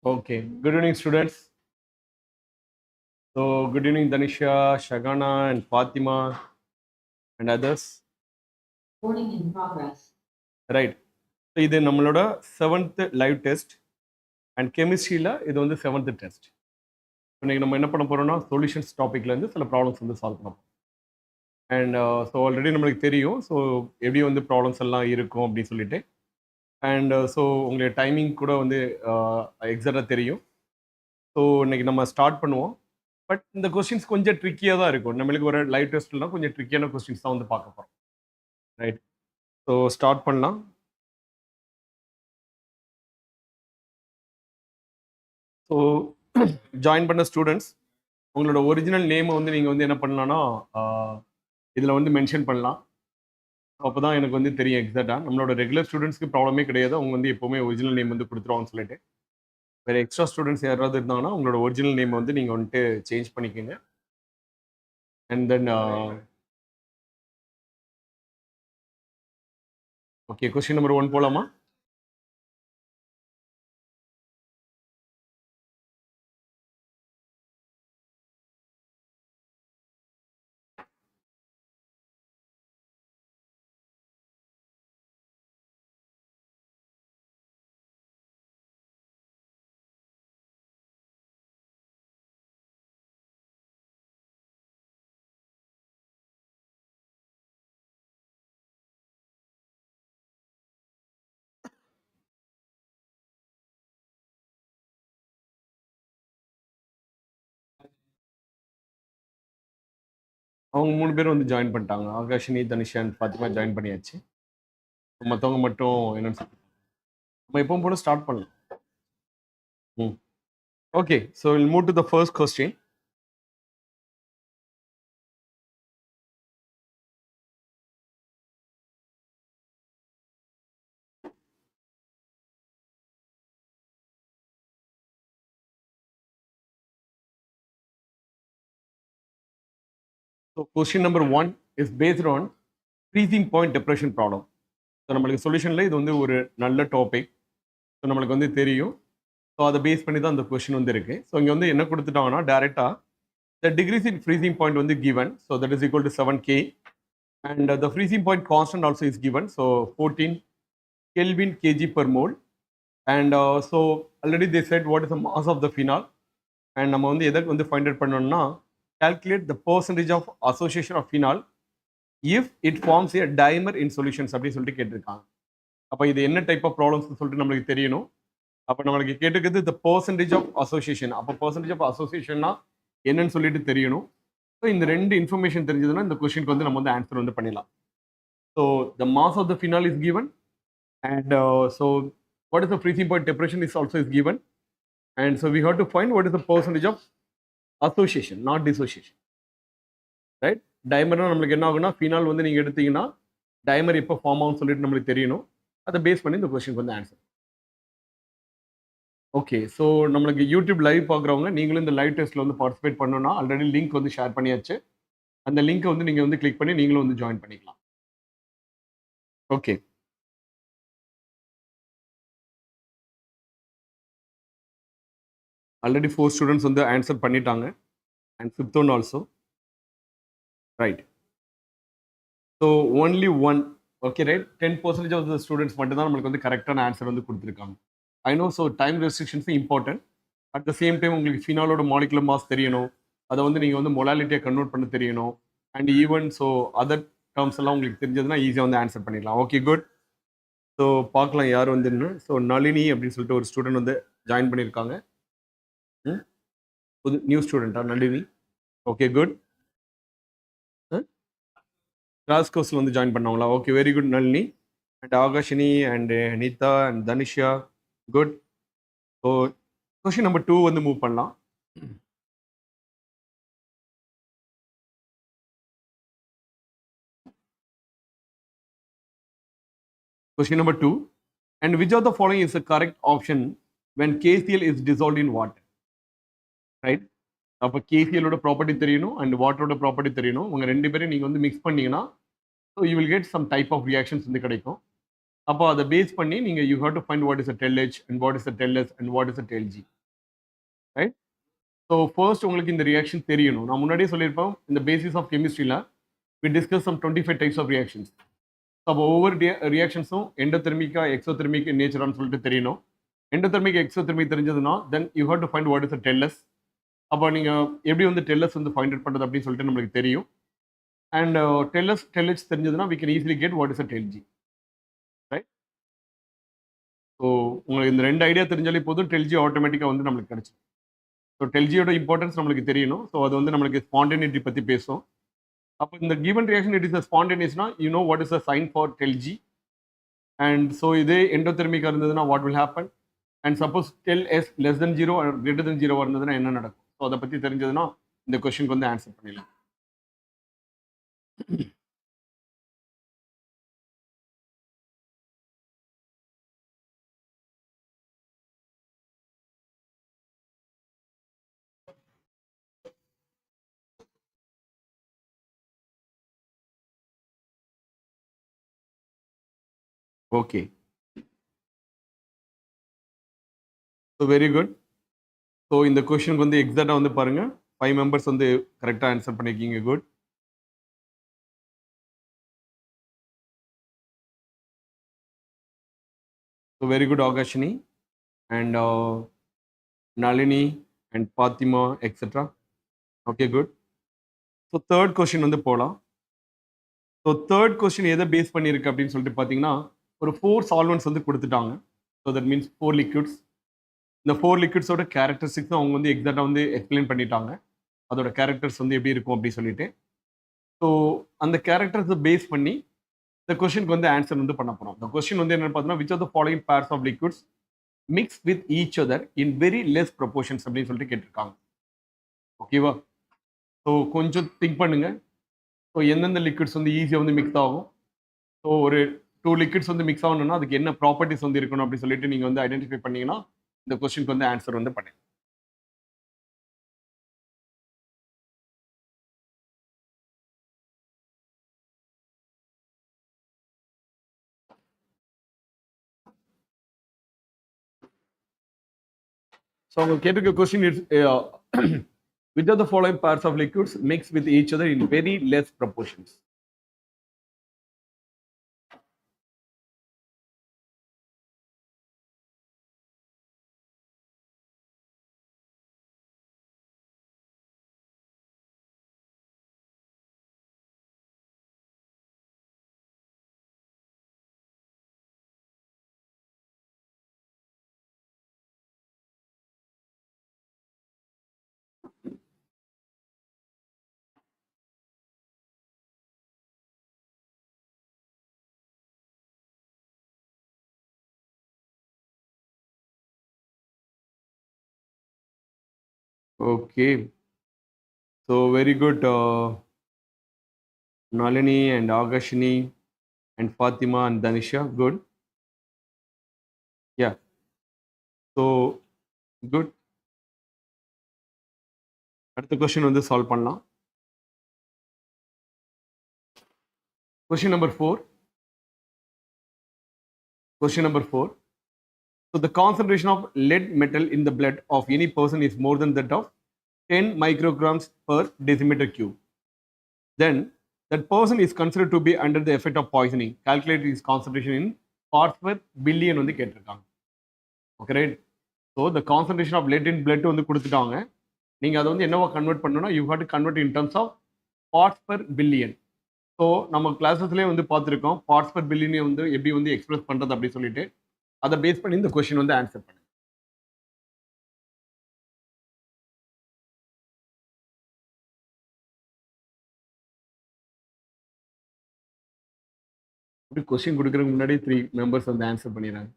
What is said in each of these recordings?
Okay. Good evening, students. So, good evening, Danisha, Shagana, and Fatima, and others. Recording in progress. Right. So, இது நம்மளோட 7th live test and கெமிஸ்ட்ரியில் இது வந்து 7th test. இன்னைக்கு நம்ம என்ன பண்ண போறோம்னா சொல்யூஷன்ஸ் டாப்பிக்லேருந்து சில ப்ராப்ளம்ஸ் வந்து சால்வ் பண்ண போகிறோம். அண்ட் ஸோ ஆல்ரெடி நம்மளுக்கு தெரியும் ஸோ எப்படி வந்து ப்ராப்ளம்ஸ் எல்லாம் இருக்கும் அப்படின்னு சொல்லிட்டு. அண்ட் ஸோ உங்களுடைய டைமிங் கூட வந்து எக்ஸாக்டாக தெரியும். ஸோ இன்னைக்கு நம்ம ஸ்டார்ட் பண்ணுவோம். பட் இந்த கொஸ்டின்ஸ் கொஞ்சம் ட்ரிக்கியாக தான் இருக்கும். நம்மளுக்கு ஒரு லைவ் டெஸ்ட்லாம் கொஞ்சம் ட்ரிக்கியான கொஸ்டின்ஸ் தான் வந்து பார்க்க போகிறோம். ரைட். ஸோ ஸ்டார்ட் பண்ணலாம். ஸோ ஜாயின் பண்ண ஸ்டூடெண்ட்ஸ் உங்களோட ஒரிஜினல் நேமை வந்து நீங்கள் வந்து என்ன பண்ணலாம்னா இதில் வந்து மென்ஷன் பண்ணலாம். அப்போ தான் எனக்கு வந்து தெரியும் எக்ஸாக்டாக. நம்மளோட ரெகுலர் ஸ்டூடெண்ட்ஸ்க்கு ப்ராப்ளமே கிடையாது. அவங்க வந்து எப்போவுமே ஒரிஜினல் நேம் வந்து கொடுத்துருவாங்கன்னு சொல்லிட்டு. வேறு எக்ஸ்ட்ரா ஸ்டூடெண்ட்ஸ் யாராவது இருந்தாங்கன்னா உங்களோட ஒரிஜினல் நேம் வந்து நீங்கள் வந்துட்டு சேஞ்ச் பண்ணிக்கோங்க. And then okay, question number 1 போகலாமா? அவங்க 3 பேரும் வந்து ஜாயின் பண்ணிட்டாங்க. ஆகாஷினி, தனிஷா அண்ட் ஃபாத்திமா ஜாயின் பண்ணியாச்சு. மற்றவங்க மட்டும் என்னன்னு சொல்லி நம்ம எப்பவும் போல ஸ்டார்ட் பண்ணலாம். Okay, so we'll move to the first question. So question number 1 is based on freezing point depression problem. So நம்மளுக்கு சொல்யூஷனில் இது வந்து ஒரு நல்ல டாபிக். ஸோ நம்மளுக்கு வந்து தெரியும். ஸோ அதை பேஸ் பண்ணி தான் அந்த கொஷின் வந்து இருக்கு. ஸோ இங்கே வந்து என்ன கொடுத்துட்டாங்கன்னா டேரெக்டாக the degrees in freezing point வந்து given. So that is equal to 7K and the freezing point constant also is given. So 14 Kelvin kg per mole. And so already they said what is the mass of the phenol. அண்ட் நம்ம வந்து எதை வந்து find out பண்ணோம்னா calculate the percentage of association of phenol if it forms a dimer in solutions அப்படின்னு சொல்லிட்டு கேட்டிருக்காங்க. அப்போ இது என்ன டைப் ஆஃப் ப்ராப்ளம்ஸ் சொல்லிட்டு நம்மளுக்கு தெரியணும். அப்போ நம்மளுக்கு கேட்டுக்கிறது the percentage of association. அப்போ percentage of associationனா என்னன்னு சொல்லிட்டு தெரியணும். ஸோ இந்த ரெண்டு இன்ஃபர்மேஷன் தெரிஞ்சதுன்னா இந்த கொஸ்டினுக்கு வந்து நம்ம வந்து ஆன்சர் வந்து பண்ணிடலாம். So the mass of the phenol is given and so what is the freezing point temperature is also is given and so we have to find what is the percentage of association, not dissociation. Right. டைமர்னா நம்மளுக்கு என்ன ஆகுனா phenol வந்து நீங்கள் எடுத்தீங்கன்னா timer எப்போ form ஆகும்னு சொல்லிட்டு நம்மளுக்கு தெரியணும். அதை பேஸ் பண்ணி இந்த கொஸ்டினுக்கு வந்து ஆன்சர். ஓகே, ஸோ நம்மளுக்கு யூடியூப் லைவ் பார்க்குறவங்க நீங்களும் இந்த லைவ் டெஸ்ட்டில் வந்து பார்ட்டிசிபேட் பண்ணணும்னா ஆல்ரெடி லிங்க் வந்து ஷேர் பண்ணியாச்சு. அந்த லிங்க்கை வந்து நீங்கள் வந்து கிளிக் பண்ணி நீங்களும் வந்து ஜாயின் பண்ணிக்கலாம். ஓகே, ஆல்ரெடி 4 ஸ்டூடெண்ட்ஸ் வந்து ஆன்சர் பண்ணிட்டாங்க and 5th one also. Right. So only one. Okay right. 10% of the students மட்டும் தான் நம்மளுக்கு வந்து கரெக்டான ஆன்சர் வந்து கொடுத்துருக்காங்க. I know. ஸோ டைம் ரெஸ்ட்ரிக்ஷன்ஸும் important. At the same time உங்களுக்கு ஃபினாலோட மாலிகுலர் மாஸ் தெரியணும். அதை வந்து நீங்கள் வந்து மொலாலிட்டியை கன்வெர்ட் பண்ண தெரியணும். And even so other terms எல்லாம் உங்களுக்கு தெரிஞ்சதுன்னா ஈஸியாக வந்து ஆன்சர் பண்ணிடலாம். Okay, good. ஸோ பார்க்கலாம் யார் வந்துன்னு. ஸோ நளினி அப்படின்னு சொல்லிட்டு ஒரு ஸ்டூடெண்ட் வந்து ஜாயின் பண்ணியிருக்காங்க. புது நியூ ஸ்டூடெண்ட்டா நளினி? Okay, good. கிளாஸ் கோர்ஸில் வந்து ஜாயின் பண்ணவங்களா? Okay, very good Nalini. And Akashini and Neeta and Tanisha, good. So question number 2 வந்து மூவ் பண்ணலாம். Question number 2. And which of the following is the correct option when KCl is dissolved in water? Right? அப்போ KClோட property தெரியணும் and வாட்டரோட property தெரியணும். உங்கள் ரெண்டு பேரும் நீங்கள் வந்து மிக்ஸ் பண்ணீங்கன்னா so you will get some type of reactions வந்து கிடைக்கும். அப்போ அதை பேஸ் பண்ணி நீங்கள் you have to find what is a del H and what is a del S and what is a del G, right? So first உங்களுக்கு இந்த reaction தெரியணும். நான் முன்னாடியே சொல்லியிருப்போம், இந்த பேசிஸ் ஆஃப் கெமிஸ்ட்ரியில் we discuss some 25 types of reactions. அப்போ ஒவ்வொரு ரியாக்ஷன்ஸும் எண்டோதெர்மிக்கா எக்ஸோதெர்மிக் நேச்சரான்னு சொல்லிட்டு தெரியணும். எண்டோதெர்மிக் எக்ஸோதெர்மிக் தெரிஞ்சதுன்னா then you have to find what is a tells us. அப்போ நீங்கள் எப்படி வந்து டெல்லஸ் வந்து ஃபைண்ட் அவுட் பண்ணுறது அப்படின்னு சொல்லிட்டு நம்மளுக்கு தெரியும். அண்ட் டெல்ஹெச் தெரிஞ்சதுன்னா we can easily get what is a del G, right? So உங்களுக்கு இந்த 2 ஐடியா தெரிஞ்சாலே போதும், டெல் ஜி ஆட்டோமேட்டிக்காக வந்து நம்மளுக்கு கிடைச்சிடும். ஸோ டெல் ஜியோட இம்பார்ட்டன்ஸ் நம்மளுக்கு தெரியணும். ஸோ அது வந்து நம்மளுக்கு ஸ்பான்டேனிட்டி பற்றி பேசும். அப்போ இந்த given reaction it is a ஸ்பான்டேனியஸ்னா you know what is a sign for del G. And so இதே எண்டோதெர்மிக்காக இருந்ததுன்னா what will happen, and suppose del S less than 0 or greater than 0 இருந்ததுன்னா என்ன நடக்கும். ஸோ அதை பற்றி தெரிஞ்சதுன்னா இந்த கொஸ்டினுக்கு வந்து ஆன்சர் பண்ணிடலாம். Okay, so very good. So இந்த கொஷனுக்கு வந்து எக்ஸாக்டாக வந்து பாருங்க, 5 மெம்பர்ஸ் வந்து கரெக்டாக ஆன்சர் பண்ணியிருக்கீங்க. Good. So very good Akashini and Nalini and Fathima etcetera. Okay, good. So third question வந்து போகலாம். ஸோ தேர்ட் கொஸ்டின் எதை பேஸ் பண்ணியிருக்கு அப்படின்னு சொல்லிட்டு பார்த்தீங்கன்னா, ஒரு 4 சால்வன்ஸ் வந்து கொடுத்துட்டாங்க. So that means 4 liquids. இந்த 4 லிக்விட்ஸோட கேரக்டரிஸ்டிக்ஸ் அவங்க வந்து எக்ஸாக்டாக வந்து எக்ஸ்பிளைன் பண்ணிட்டாங்க, அதோட கேரக்டர்ஸ் வந்து எப்படி இருக்கும் அப்படின்னு சொல்லிட்டு. ஸோ அந்த கேரக்டர்ஸை பேஸ் பண்ணி இந்த கொஸ்டினுக்கு வந்து ஆன்சர் வந்து பண்ண போகிறோம். இந்த கொஸ்டின் வந்து என்னன்னு பார்த்தீங்கன்னா, which are the following pairs of liquids mix with each other in very less proportions அப்படின்னு சொல்லிட்டு கேட்டிருக்காங்க. ஓகேவா? ஸோ கொஞ்சம் திங்க் பண்ணுங்க. ஸோ எந்தெந்த லிக்விட்ஸ் வந்து ஈஸியாக வந்து மிக்ஸ் ஆகும். ஸோ ஒரு 2 லிக்விட்ஸ் வந்து மிக்ஸ் ஆகணும்னா அதுக்கு என்ன ப்ராப்பர்ட்டிஸ் வந்து இருக்கணும் அப்படின்னு சொல்லிட்டு நீங்கள் வந்து ஐடென்டிஃபை பண்ணீங்கன்னா இந்த கொஸ்டினுக்கு வந்து ஆன்சர் வந்து பண்ணேன். ஸோ அவங்க கேட்டிருக்க question is which are the following pairs of liquids mix with each other in very less proportions. Okay, so very good, Nalini and Agashini and Fatima and Danisha. Good. Yeah. So good. அடுத்த question வந்து solve பண்ணலாம். Question number 4. Question number 4. So the concentration of lead metal in the blood of any person is more than that of 10 micrograms per decimeter cube. Then that person is considered to be under the effect of poisoning. Calculate his concentration in parts per billion வந்து கேட்டிருக்காங்க. Okay, right? So the concentration of lead in blood வந்து கொடுத்துட்டாங்க. நீங்கள் அதை வந்து என்னவா convert பண்ணணும்னா you have to convert in terms of parts per billion. So நம்ம கிளாஸஸ்லேயே வந்து பார்த்துருக்கோம் பார்ட்ஸ் per பில்லியனை வந்து எப்படி வந்து எக்ஸ்பிரஸ் பண்ணுறது அப்படின்னு சொல்லிட்டு அதை பேஸ் பண்ணி இந்த கொஸ்டின் வந்து ஆன்சர் பண்ணுங்க. அப்படி கொஸ்டின் கொடுக்கறதுக்கு முன்னாடி 3 மெம்பர்ஸ் வந்து ஆன்சர் பண்ணிடுறாங்க.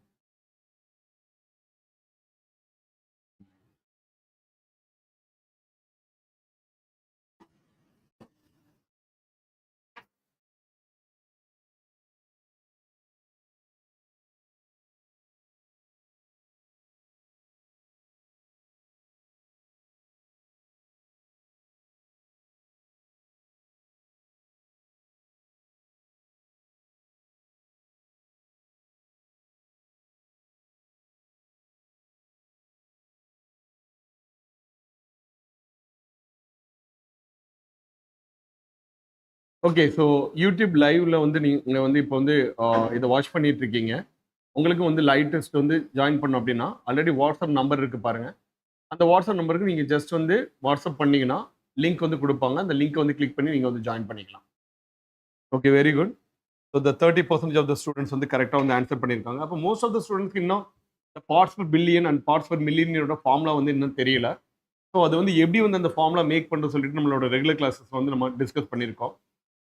ஓகே, ஸோ யூடியூப் லைவ்ல வந்து நீங்க வந்து இப்போ வந்து இதை வாட்ச் பண்ணிட்டு இருக்கீங்க. உங்களுக்கு வந்து லைவ் டெஸ்ட் வந்து ஜாயின் பண்ணணும் அப்படின்னா ஆல்ரெடி வாட்ஸ்அப் நம்பர் இருக்கு பாருங்க. அந்த வாட்ஸ்அப் நம்பருக்கு நீங்க ஜஸ்ட் வந்து வாட்ஸ்அப் பண்ணீங்கன்னா லிங்க் வந்து கொடுப்பாங்க. அந்த லிங்க் வந்து கிளிக் பண்ணி நீங்க வந்து ஜாயின் பண்ணிக்கலாம். Okay, very good. So the 30% of the students வந்து கரெக்டாக வந்து ஆன்சர் பண்ணியிருக்காங்க. அப்போ மோஸ்ட் ஆஃப் த ஸ்டூடெண்ட்ஸ்க்கு இன்னும் parts per billion and parts per மில்லியனோட ஃபார்முலா வந்து இன்னும் தெரியல. ஸோ அது வந்து எப்படி வந்து அந்த ஃபார்முலா மேக் பண்ணுறது சொல்லிட்டு நம்மளோட ரெகுலர் கிளாஸஸ் வந்து நம்ம டிஸ்கஸ் பண்ணியிருக்கோம்.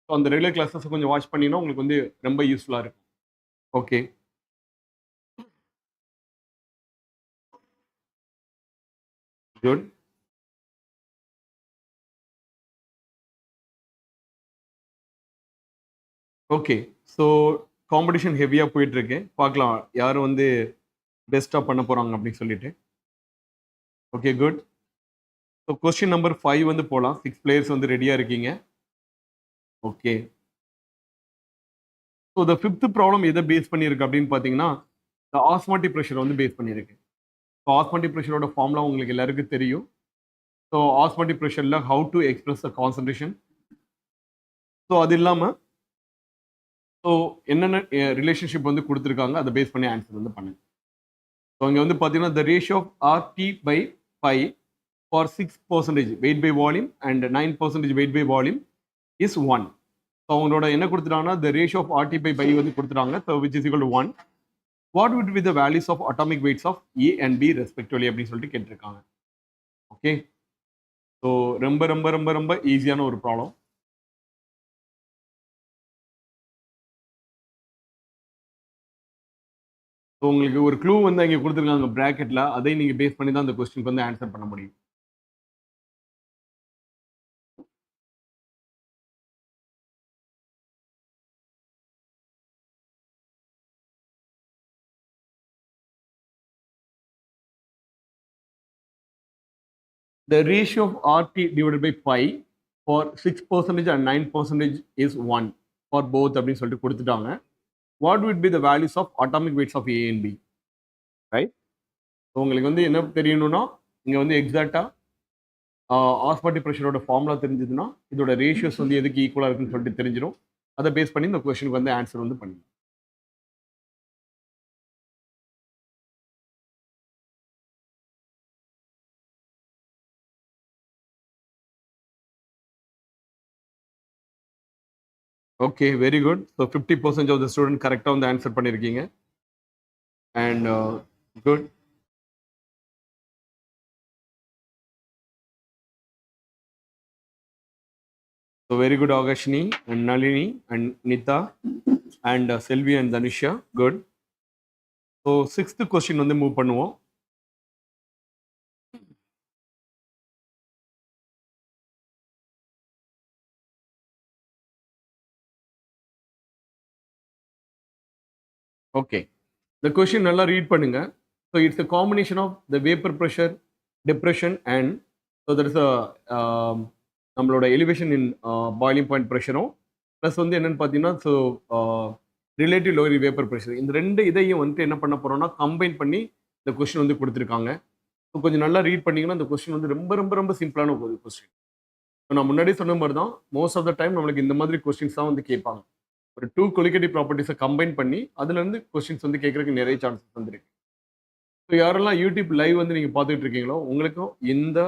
ஸோ அந்த ரெகுலர் கிளாஸஸ் கொஞ்சம் வாட்ச் பண்ணினா உங்களுக்கு வந்து ரொம்ப யூஸ்ஃபுல்லாக இருக்கும். Okay, good. Okay, so competition ஹெவியாக போயிட்டு இருக்கு. பார்க்கலாம் யார் வந்து பெஸ்ட்டாக பண்ண போகிறாங்க அப்படின்னு சொல்லிட்டு. Okay, good. So question number 5 வந்து போகலாம். 6 பிளேயர்ஸ் வந்து ரெடியாக இருக்கீங்க. Okay, so the 5th problem எதை பேஸ் பண்ணியிருக்கு அப்படின்னு பார்த்தீங்கன்னா த ஆஸ்மாட்டிக் ப்ரெஷர் வந்து பேஸ் பண்ணியிருக்கு. ஸோ ஆஸ்மாட்டிக் ப்ரெஷரோட ஃபார்முலா உங்களுக்கு எல்லாருக்கும் தெரியும். ஸோ ஆஸ்மாட்டிக் ப்ரெஷரில் how to express the concentration. So அது இல்லாமல் ஸோ என்னென்ன ரிலேஷன்ஷிப் வந்து கொடுத்துருக்காங்க அதை பேஸ் பண்ணி ஆன்சர் வந்து பண்ணுங்க. ஸோ இங்கே வந்து பார்த்தீங்கன்னா the ratio of RT by pi for 6% weight by volume and 9% weight by volume is 1. So அவங்களோட என்ன கொடுத்துட்டாங்கன்னா the ratio of RT by வந்து கொடுத்துட்டாங்க. So which is equal to 1. What would be the values of atomic weights of A and B respectively அப்படின்னு சொல்லிட்டு கேட்டிருக்காங்க. Okay, so ரொம்ப ரொம்ப ரொம்ப ரொம்ப ஈஸியான ஒரு ப்ராப்ளம். ஸோ உங்களுக்கு ஒரு க்ளூ வந்து இங்கே கொடுத்துருக்காங்க ப்ராக்கெட்டில். அதை நீங்கள் பேஸ் பண்ணி தான் அந்த கொஸ்டினுக்கு வந்து ஆன்சர் பண்ண முடியும். The ratio of RT divided by pi for 6% and 9% is 1 for both அப்படின்னு சொல்லிட்டு கொடுத்துட்டாங்க. What would be the values of atomic weights of A and B? Right? So உங்களுக்கு வந்து என்ன தெரியணும்னா இங்கே வந்து எக்ஸாக்டாக ஆஸ்மாட்டிக் ப்ரெஷரோட ஃபார்முலா தெரிஞ்சதுன்னா இதோட ரேஷியோஸ் வந்து எதுக்கு ஈக்குவலாக இருக்குன்னு சொல்லிட்டு தெரிஞ்சிடும். அதை பேஸ் பண்ணி இந்த கொஸ்டினுக்கு வந்து ஆன்சர் வந்து பண்ணணும். Okay, very good. So 50% of the student கரெக்டாக வந்து ஆன்சர் பண்ணியிருக்கீங்க. And good. So very good Akarshini and Nalini and Nitha and Selvi and Dhanusha. Good. So 6th question வந்து மூவ் பண்ணுவோம். ஓகே, இந்த கொஸ்டின் நல்லா ரீட் பண்ணுங்க. So it's a combination of the vapour pressure, depression and so that is நம்மளோட elevation in boiling point ப்ரெஷரும் plus வந்து என்னன்னு பார்த்தீங்கன்னா so relative lower vapour pressure இந்த ரெண்டு இதையும் வந்துட்டு என்ன பண்ண போறோம்னா கம்பைன் பண்ணி இந்த கொஸ்டின் வந்து கொடுத்துருக்காங்க. ஸோ கொஞ்சம் நல்லா ரீட் பண்ணீங்கன்னா இந்த கொஸ்டின் வந்து ரொம்ப ரொம்ப ரொம்ப சிம்பிளான ஒரு கொஸ்டின். ஸோ நான் முன்னாடி சொன்ன மாதிரி தான் மோஸ்ட் ஆஃப் த டைம் நம்மளுக்கு இந்த மாதிரி கொஸ்டின்ஸ் தான் வந்து கேட்பாங்க. ஒரு 2 கொலிகேட்டிவ் ப்ராப்பர்ட்டிஸை கம்பைன் பண்ணி அதுலேருந்து கொஸ்டின்ஸ் வந்து கேட்கறதுக்கு நிறைய சான்சஸ் வந்துருக்கு. ஸோ யாரெல்லாம் யூடியூப் லைவ் வந்து நீங்கள் பார்த்துட்டு இருக்கீங்களோ உங்களுக்கும் இந்த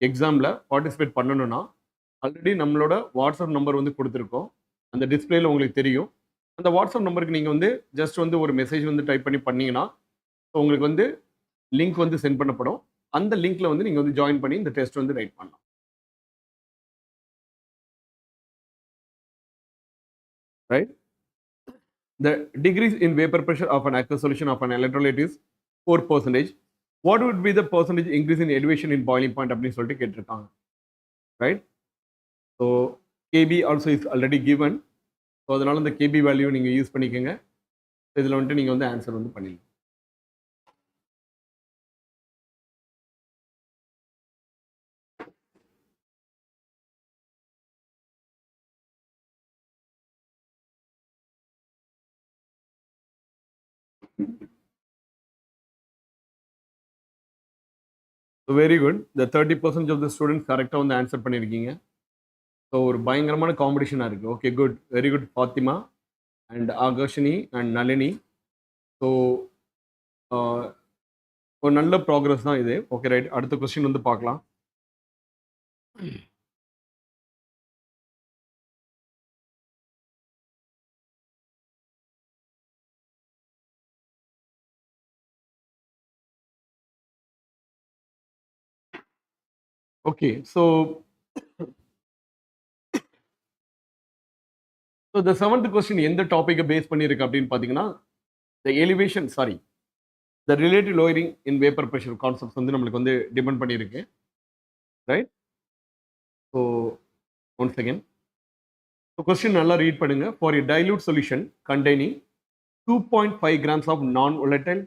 எக்ஸாமில் பார்ட்டிசிபேட் பண்ணணும்னா ஆல்ரெடி நம்மளோட வாட்ஸ்அப் நம்பர் வந்து கொடுத்துருக்கோம். அந்த டிஸ்பிளேல உங்களுக்கு தெரியும். அந்த வாட்ஸ்அப் நம்பருக்கு நீங்கள் வந்து ஜஸ்ட் வந்து ஒரு மெசேஜ் வந்து டைப் பண்ணி பண்ணீங்கன்னா உங்களுக்கு வந்து லிங்க் வந்து சென்ட் பண்ணப்படும். அந்த லிங்க்ல வந்து நீங்கள் வந்து ஜாயின் பண்ணி இந்த டெஸ்ட் வந்து ரைட் பண்ணலாம். Right. The degrees in vapor pressure of an aqueous solution of an electrolyte is 4%. What would be the percentage increase in elevation in boiling point அப்படின்னு சொல்லிட்டு கேட்டிருக்காங்க. Right. So KP also is already given. So அதனால இந்த KP value நீங்கள் use பண்ணிக்கோங்க. இதில் வந்துட்டு நீங்கள் வந்து ஆன்சர் வந்து பண்ணிடலாம். Very good. இந்த 30% ஆஃப் த ஸ்டூடெண்ட்ஸ் கரெக்டாக வந்து ஆன்சர் பண்ணியிருக்கீங்க. ஸோ ஒரு பயங்கரமான காம்படிஷனாக இருக்குது. Okay, good, very good Fathima and Akarshini and Nalini. So ஒரு நல்ல ப்ராக்ரஸ் தான் இது. Okay, right. அடுத்த கொஸ்டின் வந்து பார்க்கலாம். ஓகே, ஸோ த செவன்த் கொஸ்டின் எந்த டாப்பிக்கை பேஸ் பண்ணியிருக்கு அப்படின்னு பார்த்தீங்கன்னா, த elevation sorry the relative lowering in vapour pressure concepts வந்து நம்மளுக்கு வந்து டிபெண்ட் பண்ணியிருக்கு, right? So one second. So question நல்லா ரீட் பண்ணுங்க. For a dilute solution containing 2.5 grams of non-volatile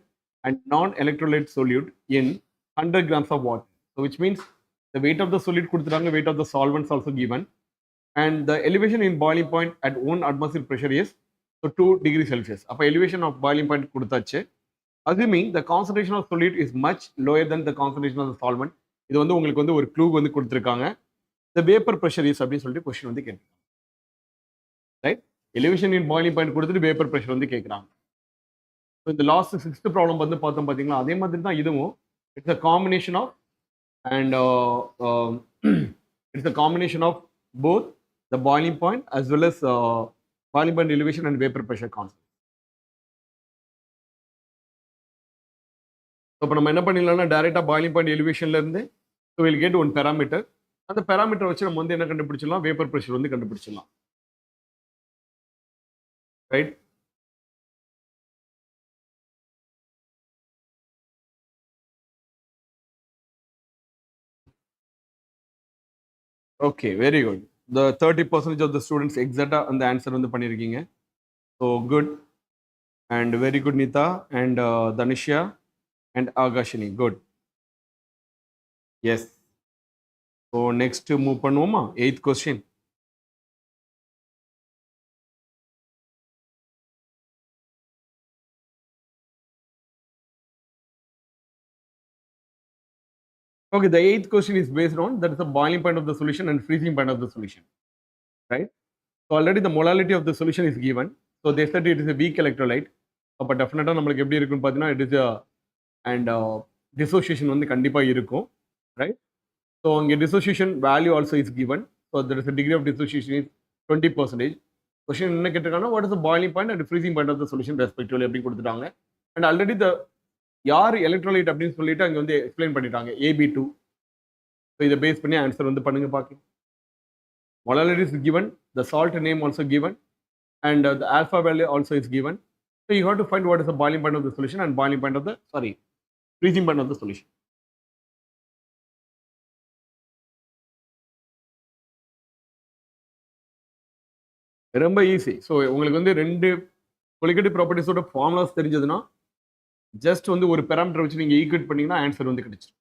and non-electrolyte solute in 100 grams of water. So which means the weight of the solute கொடுத்துட்டாங்க, weight of the solvents also given, and the elevation in boiling point at 1 atmosphere pressure is so 2 degrees Celsius. அப்போ elevation of boiling point கொடுத்தாச்சு. Assuming the concentration of solute is much lower than the concentration of the solvent, இது வந்து உங்களுக்கு வந்து ஒரு clue வந்து கொடுத்துருக்காங்க. The vapor pressure is அப்படின்னு சொல்லிட்டு கொஸ்டின் வந்து கேட்குறாங்க, right? Elevation in boiling point கொடுத்துட்டு வேப்பர் ப்ரெஷர் வந்து கேட்குறாங்க. ஸோ இந்த லாஸ்ட் 6th ப்ராப்ளம் வந்து பார்த்தோம் பார்த்தீங்களா, அதே மாதிரி தான் இதுவும். It's a combination of and it's a combination of both the boiling point as well as boiling point elevation and vapour pressure concept. இப்போ நம்ம என்ன பண்ணிடலாம்னா டைரெக்டாக பாயிலிங் பாயிண்ட் எலிவேஷன்லேருந்து so will get one parameter. அந்த பேராமீட்டர் வச்சு நம்ம வந்து என்ன கண்டுபிடிச்சிடலாம், வேப்பர் ப்ரெஷர் வந்து கண்டுபிடிச்சிடலாம், right? Okay, very good. The 30% of the students எக்ஸாக்டாக அந்த ஆன்சர் வந்து பண்ணியிருக்கீங்க. So good and very good Nita and Tanisha and Akashini, good. Yes. So next move பண்ணுவோமா? 8th question. Okay, the 8th question is based on that is the boiling point of the solution and freezing point of the solution, right? So already the molality of the solution is given. So they said it is a weak electrolyte. அப்போ டெஃபினட்டாக நம்மளுக்கு எப்படி இருக்குன்னு பார்த்தீங்கன்னா it is and dissociation வந்து கண்டிப்பாக இருக்கும், right? So அங்கே dissociation value also is given. So there is degree of dissociation is 20%. Question என்ன கேட்டிருக்காங்கன்னா what is the boiling point and freezing point of the solution respectively எப்படி கொடுத்துட்டாங்க. And already த யார் electrolyte அப்படின்னு சொல்லிட்டு அங்கே வந்து எக்ஸ்பிளைன் பண்ணிட்டாங்க, AB2. ஸோ இதை பேஸ் பண்ணி ஆன்சர் வந்து பண்ணுங்க பார்க்கலாம். Molality is given, the salt name also given, and the alpha value also is given. So you have to find what is the boiling point of the solution and boiling point of the freezing point of the solution. ரொம்ப easy. So உங்களுக்கு வந்து ரெண்டு colligative ப்ராப்பர்ட்டிஸோட formulas தெரிஞ்சதுன்னா just வந்து ஒரு parameter வச்சு நீங்கள் equate பண்ணீங்கன்னா ஆன்சர் வந்து கிடைச்சிடும்.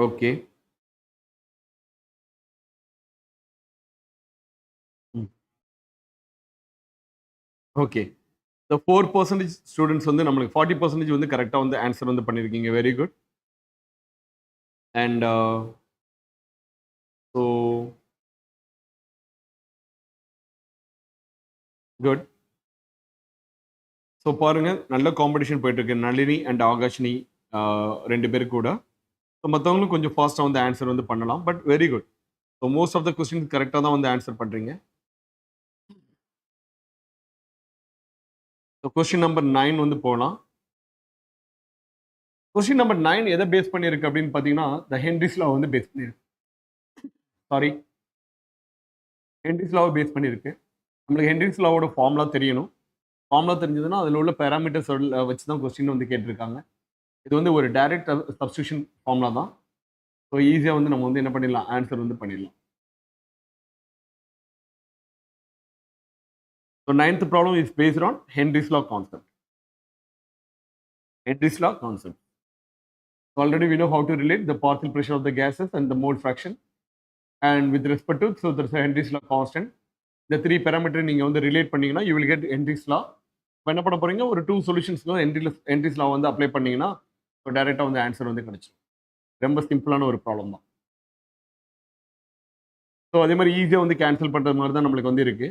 ஓகே. ஓகே. இந்த 4% ஸ்டூடெண்ட்ஸ் வந்து நம்மளுக்கு 40% வந்து கரெக்டாக வந்து ஆன்சர் வந்து பண்ணியிருக்கீங்க. Very good. And so good. So பாருங்க, நல்ல காம்படிஷன் போயிட்டு இருக்கு நளினி அண்ட் ஆகாஷினி ரெண்டு பேருக்கு கூட. ஸோ மற்றவங்களும் கொஞ்சம் ஃபாஸ்ட்டாக வந்து ஆன்சர் வந்து பண்ணலாம், but very good. So most of the question கரெக்டாக தான் வந்து ஆன்சர் பண்ணுறீங்க. ஸோ கொஸ்டின் நம்பர் 9 வந்து போகலாம். கொஸ்டின் நம்பர் 9 எதை பேஸ் பண்ணியிருக்கு அப்படின்னு பார்த்தீங்கன்னா த ஹென்ரிஸ் லா வந்து பேஸ் பண்ணியிருக்கு. சாரி, ஹென்ரிஸ் லாவை பேஸ் பண்ணியிருக்கு. நம்மளுக்கு ஹென்ரிஸ் லாவோட ஃபார்முலா தெரியணும். ஃபார்முலா தெரிஞ்சதுன்னா அதில் உள்ள பேராமீட்டர்ஸ் வச்சு தான் கொஸ்டின் வந்து கேட்டிருக்காங்க. இது வந்து ஒரு டைரக்ட் சப்ஸ்டியூஷன் ஃபார்முலா தான். ஸோ ஈஸியாக வந்து நம்ம வந்து என்ன பண்ணிடலாம், ஆன்சர் வந்து பண்ணிடலாம். So 9th problem is based on Henry's law concept. Henry's law concept. So already we know how to relate the partial pressure of the gases and the mole fraction. And with respect to, so there's a Henry's law constant. The three parameter நீங்க வந்து relate பண்ணீங்கன்னா you will get Henry's law. இப்போ என்ன பண்ண போறீங்க, ஒரு 2 சொல்யூஷன்ஸ்க்கு Henry's law வந்து apply பண்ணீங்கன்னா ஸோ டைரெக்டாக வந்து ஆன்சர் வந்து கிடைச்சிடும். ரொம்ப சிம்பிளான ஒரு ப்ராப்ளம் தான். ஸோ அதே மாதிரி ஈஸியாக வந்து கேன்சல் பண்ணுறது மாதிரி தான் நம்மளுக்கு வந்து இருக்கு.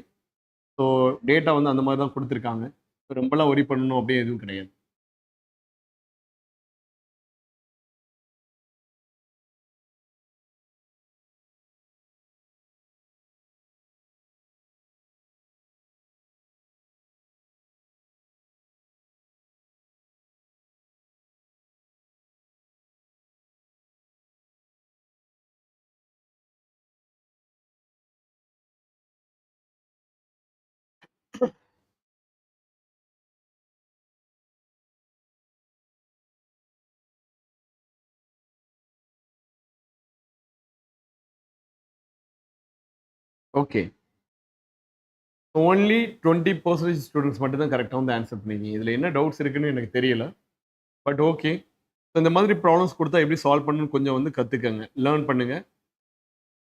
ஸோ டேட்டா வந்து அந்த மாதிரி தான் கொடுத்துருக்காங்க. ஸோ ரொம்பலாம் ஒரி பண்ணணும் அப்படியே எதுவும் கிடையாது. ஓகே, ஓன்லி 20% ஸ்டூடெண்ட்ஸ் மட்டும் தான் கரெக்டாக வந்து ஆன்சர் பண்ணிருக்கீங்க. இதில் என்ன டவுட்ஸ் இருக்குன்னு எனக்கு தெரியல. பட் ஓகே, ஸோ இந்த மாதிரி ப்ராப்ளம்ஸ் கொடுத்தா எப்படி சால்வ் பண்ணணும்னு கொஞ்சம் வந்து கற்றுக்கங்க, லேர்ன் பண்ணுங்க.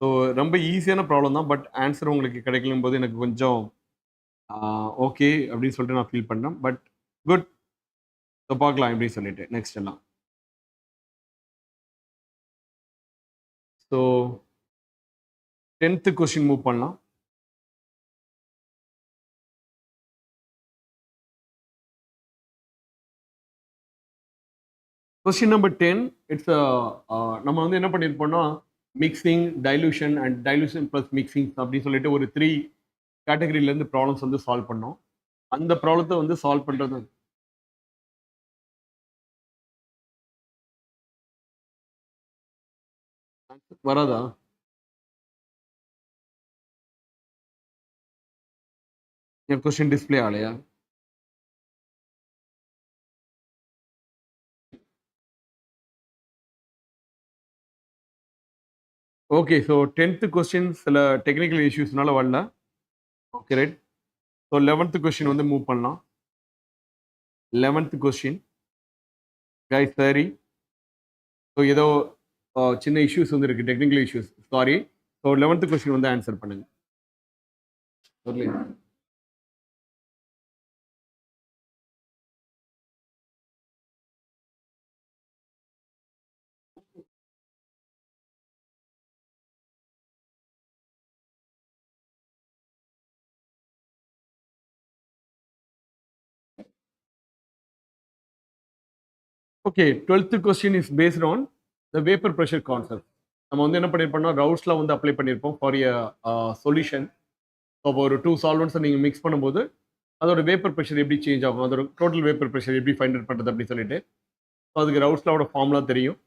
ஸோ ரொம்ப ஈஸியான ப்ராப்ளம் தான், பட் ஆன்சர் உங்களுக்கு கிடைக்கலும் போது எனக்கு கொஞ்சம் ஓகே அப்படின்னு சொல்லிட்டு நான் ஃபீல் பண்ணேன். பட் குட், ஸோ பார்க்கலாம் எப்படி சொல்லிட்டு நெக்ஸ்ட் எல்லாம். ஸோ 10th கொஸ்டின் மூவ் பண்ணலாம். கொஸ்டின் நம்பர் 10, இட்ஸ் நம்ம வந்து என்ன பண்ணியிருப்போம்னா mixing, dilution and dilution plus mixing அப்படின்னு சொல்லிட்டு ஒரு 3 கேட்டகரியிலேருந்து ப்ராப்ளம்ஸ் வந்து சால்வ் பண்ணோம். அந்த ப்ராப்ளத்தை வந்து சால்வ் பண்ணுறது வராதா? என் கொஸ்டின் டிஸ்பிளே ஆகலையா? ஓகே, ஸோ 10th கொஸ்டின் சில டெக்னிக்கல் இஷ்யூஸ்னால வரல. Okay right. So 11th question வந்து மூவ் பண்ணலாம். 11th கொஸ்டின் கைஸ் சரி. ஸோ ஏதோ சின்ன இஷ்யூஸ் வந்து இருக்கு, technical issues, sorry. So 11th question வந்து ஆன்சர் பண்ணுங்க. Okay, 12th question is based on the vapour pressure concept. நம்ம வந்து என்ன பண்ணியிருப்போம்னா ரவுட்ஸ்ல வந்து அப்ளை பண்ணியிருப்போம் ஃபார் எ சொல்யூஷன். ஸோ ஒரு 2 சால்வன்ஸை நீங்கள் மிக்ஸ் பண்ணும்போது அதோட வேப்பர் ப்ரெஷர் எப்படி சேஞ்ச் ஆகும், அதோட டோட்டல் வேப்பர் ப்ரெஷர் எப்படி ஃபைண்ட் அவுட் பண்ணுறது அப்படின்னு சொல்லிட்டு. ஸோ அதுக்கு ரவுட்ஸ்லாவோட ஃபார்முலா தெரியும்.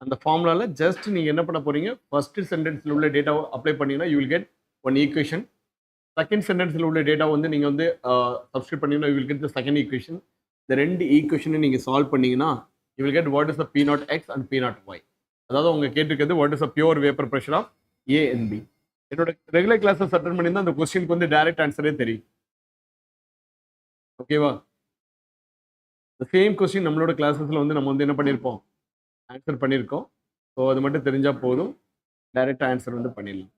அந்த ஃபார்முலாவில் ஜஸ்ட் நீங்கள் என்ன பண்ண போறீங்க, ஃபர்ஸ்ட் சென்டென்ஸில் உள்ள டேட்டாவை அப்ளை பண்ணீங்கன்னா you will get one equation. Second சென்டென்ஸில் உள்ள டேட்டா வந்து நீங்கள் வந்து சப்ஸ்கிரைப் பண்ணீங்கன்னா you will get the second equation. இந்த 2 ஈக்குவேஷனை நீங்கள் சால்வ் பண்ணீங்கன்னா you will get what is the P naught X and P naught Y. அதாவது அவங்க கேட்டிருக்கிறது what is the pure vapour pressure of A and B. என்னோட regular classes attend பண்ணியிருந்தா அந்த கொஸ்டினுக்கு வந்து டைரக்ட் ஆன்சரே தெரியும். ஓகேவா? சேம் கொஸ்டின் நம்மளோட கிளாஸஸ்ல வந்து நம்ம வந்து என்ன பண்ணியிருப்போம், ஆன்சர் பண்ணியிருக்கோம். ஸோ அது மட்டும் தெரிஞ்சா போதும், டைரக்ட் ஆன்சர் வந்து பண்ணிடலாம்.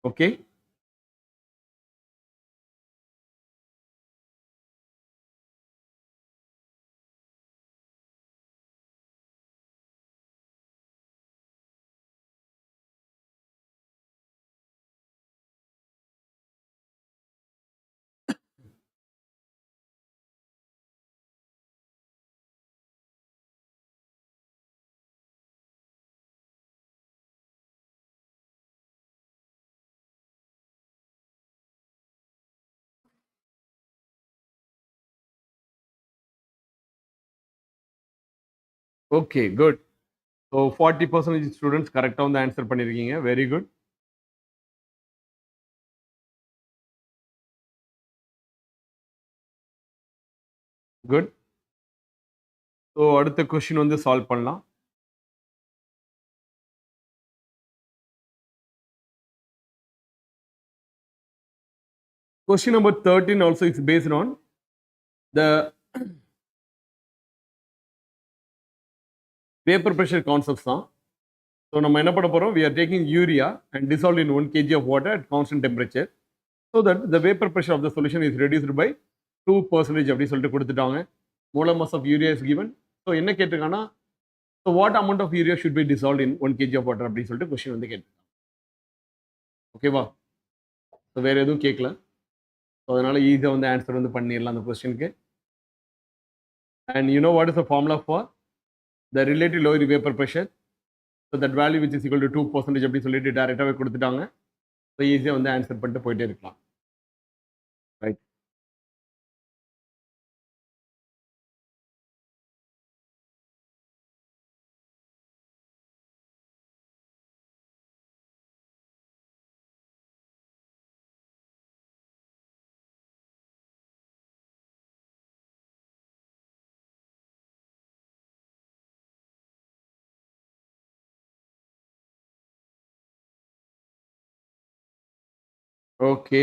Okay, okay good. So 40% students கரெக்டாக வந்து ஆன்சர் பண்ணியிருக்கீங்க. Very good. குட். ஸோ அடுத்த கொஸ்டின் வந்து சால்வ் பண்ணலாம். Question number 13 also is based on the vapour pressure concepts தான். ஸோ நம்ம என்ன பண்ண போகிறோம், we are taking urea and dissolved in 1 kg of water at constant temperature so that the vapor pressure of the solution is reduced by 2% அப்படி சொல்லிட்டு கொடுத்துட்டாங்க. molar mass of urea is given. So என்ன கேட்டிருக்காங்கன்னா, so what amount of urea should be dissolved in 1 kg of water அப்படின்னு சொல்லிட்டு question வந்து கேட்டிருக்காங்க. ஓகேவா? So வேறு எதுவும் கேட்கல. ஸோ அதனால் ஈஸியாக வந்து ஆன்சர் வந்து பண்ணிடலாம் அந்த கொஸ்டினுக்கு. And you know what is the formula for the relative lower vapor pressure? So that value which is equal to 2% அப்படி சொல்லிட்டு டேரெக்டாகவே கொடுத்துட்டாங்க. ஸோ ஈஸியாக வந்து ஆன்சர் பண்ணிட்டு போயிட்டே இருக்கலாம். Right. Okay.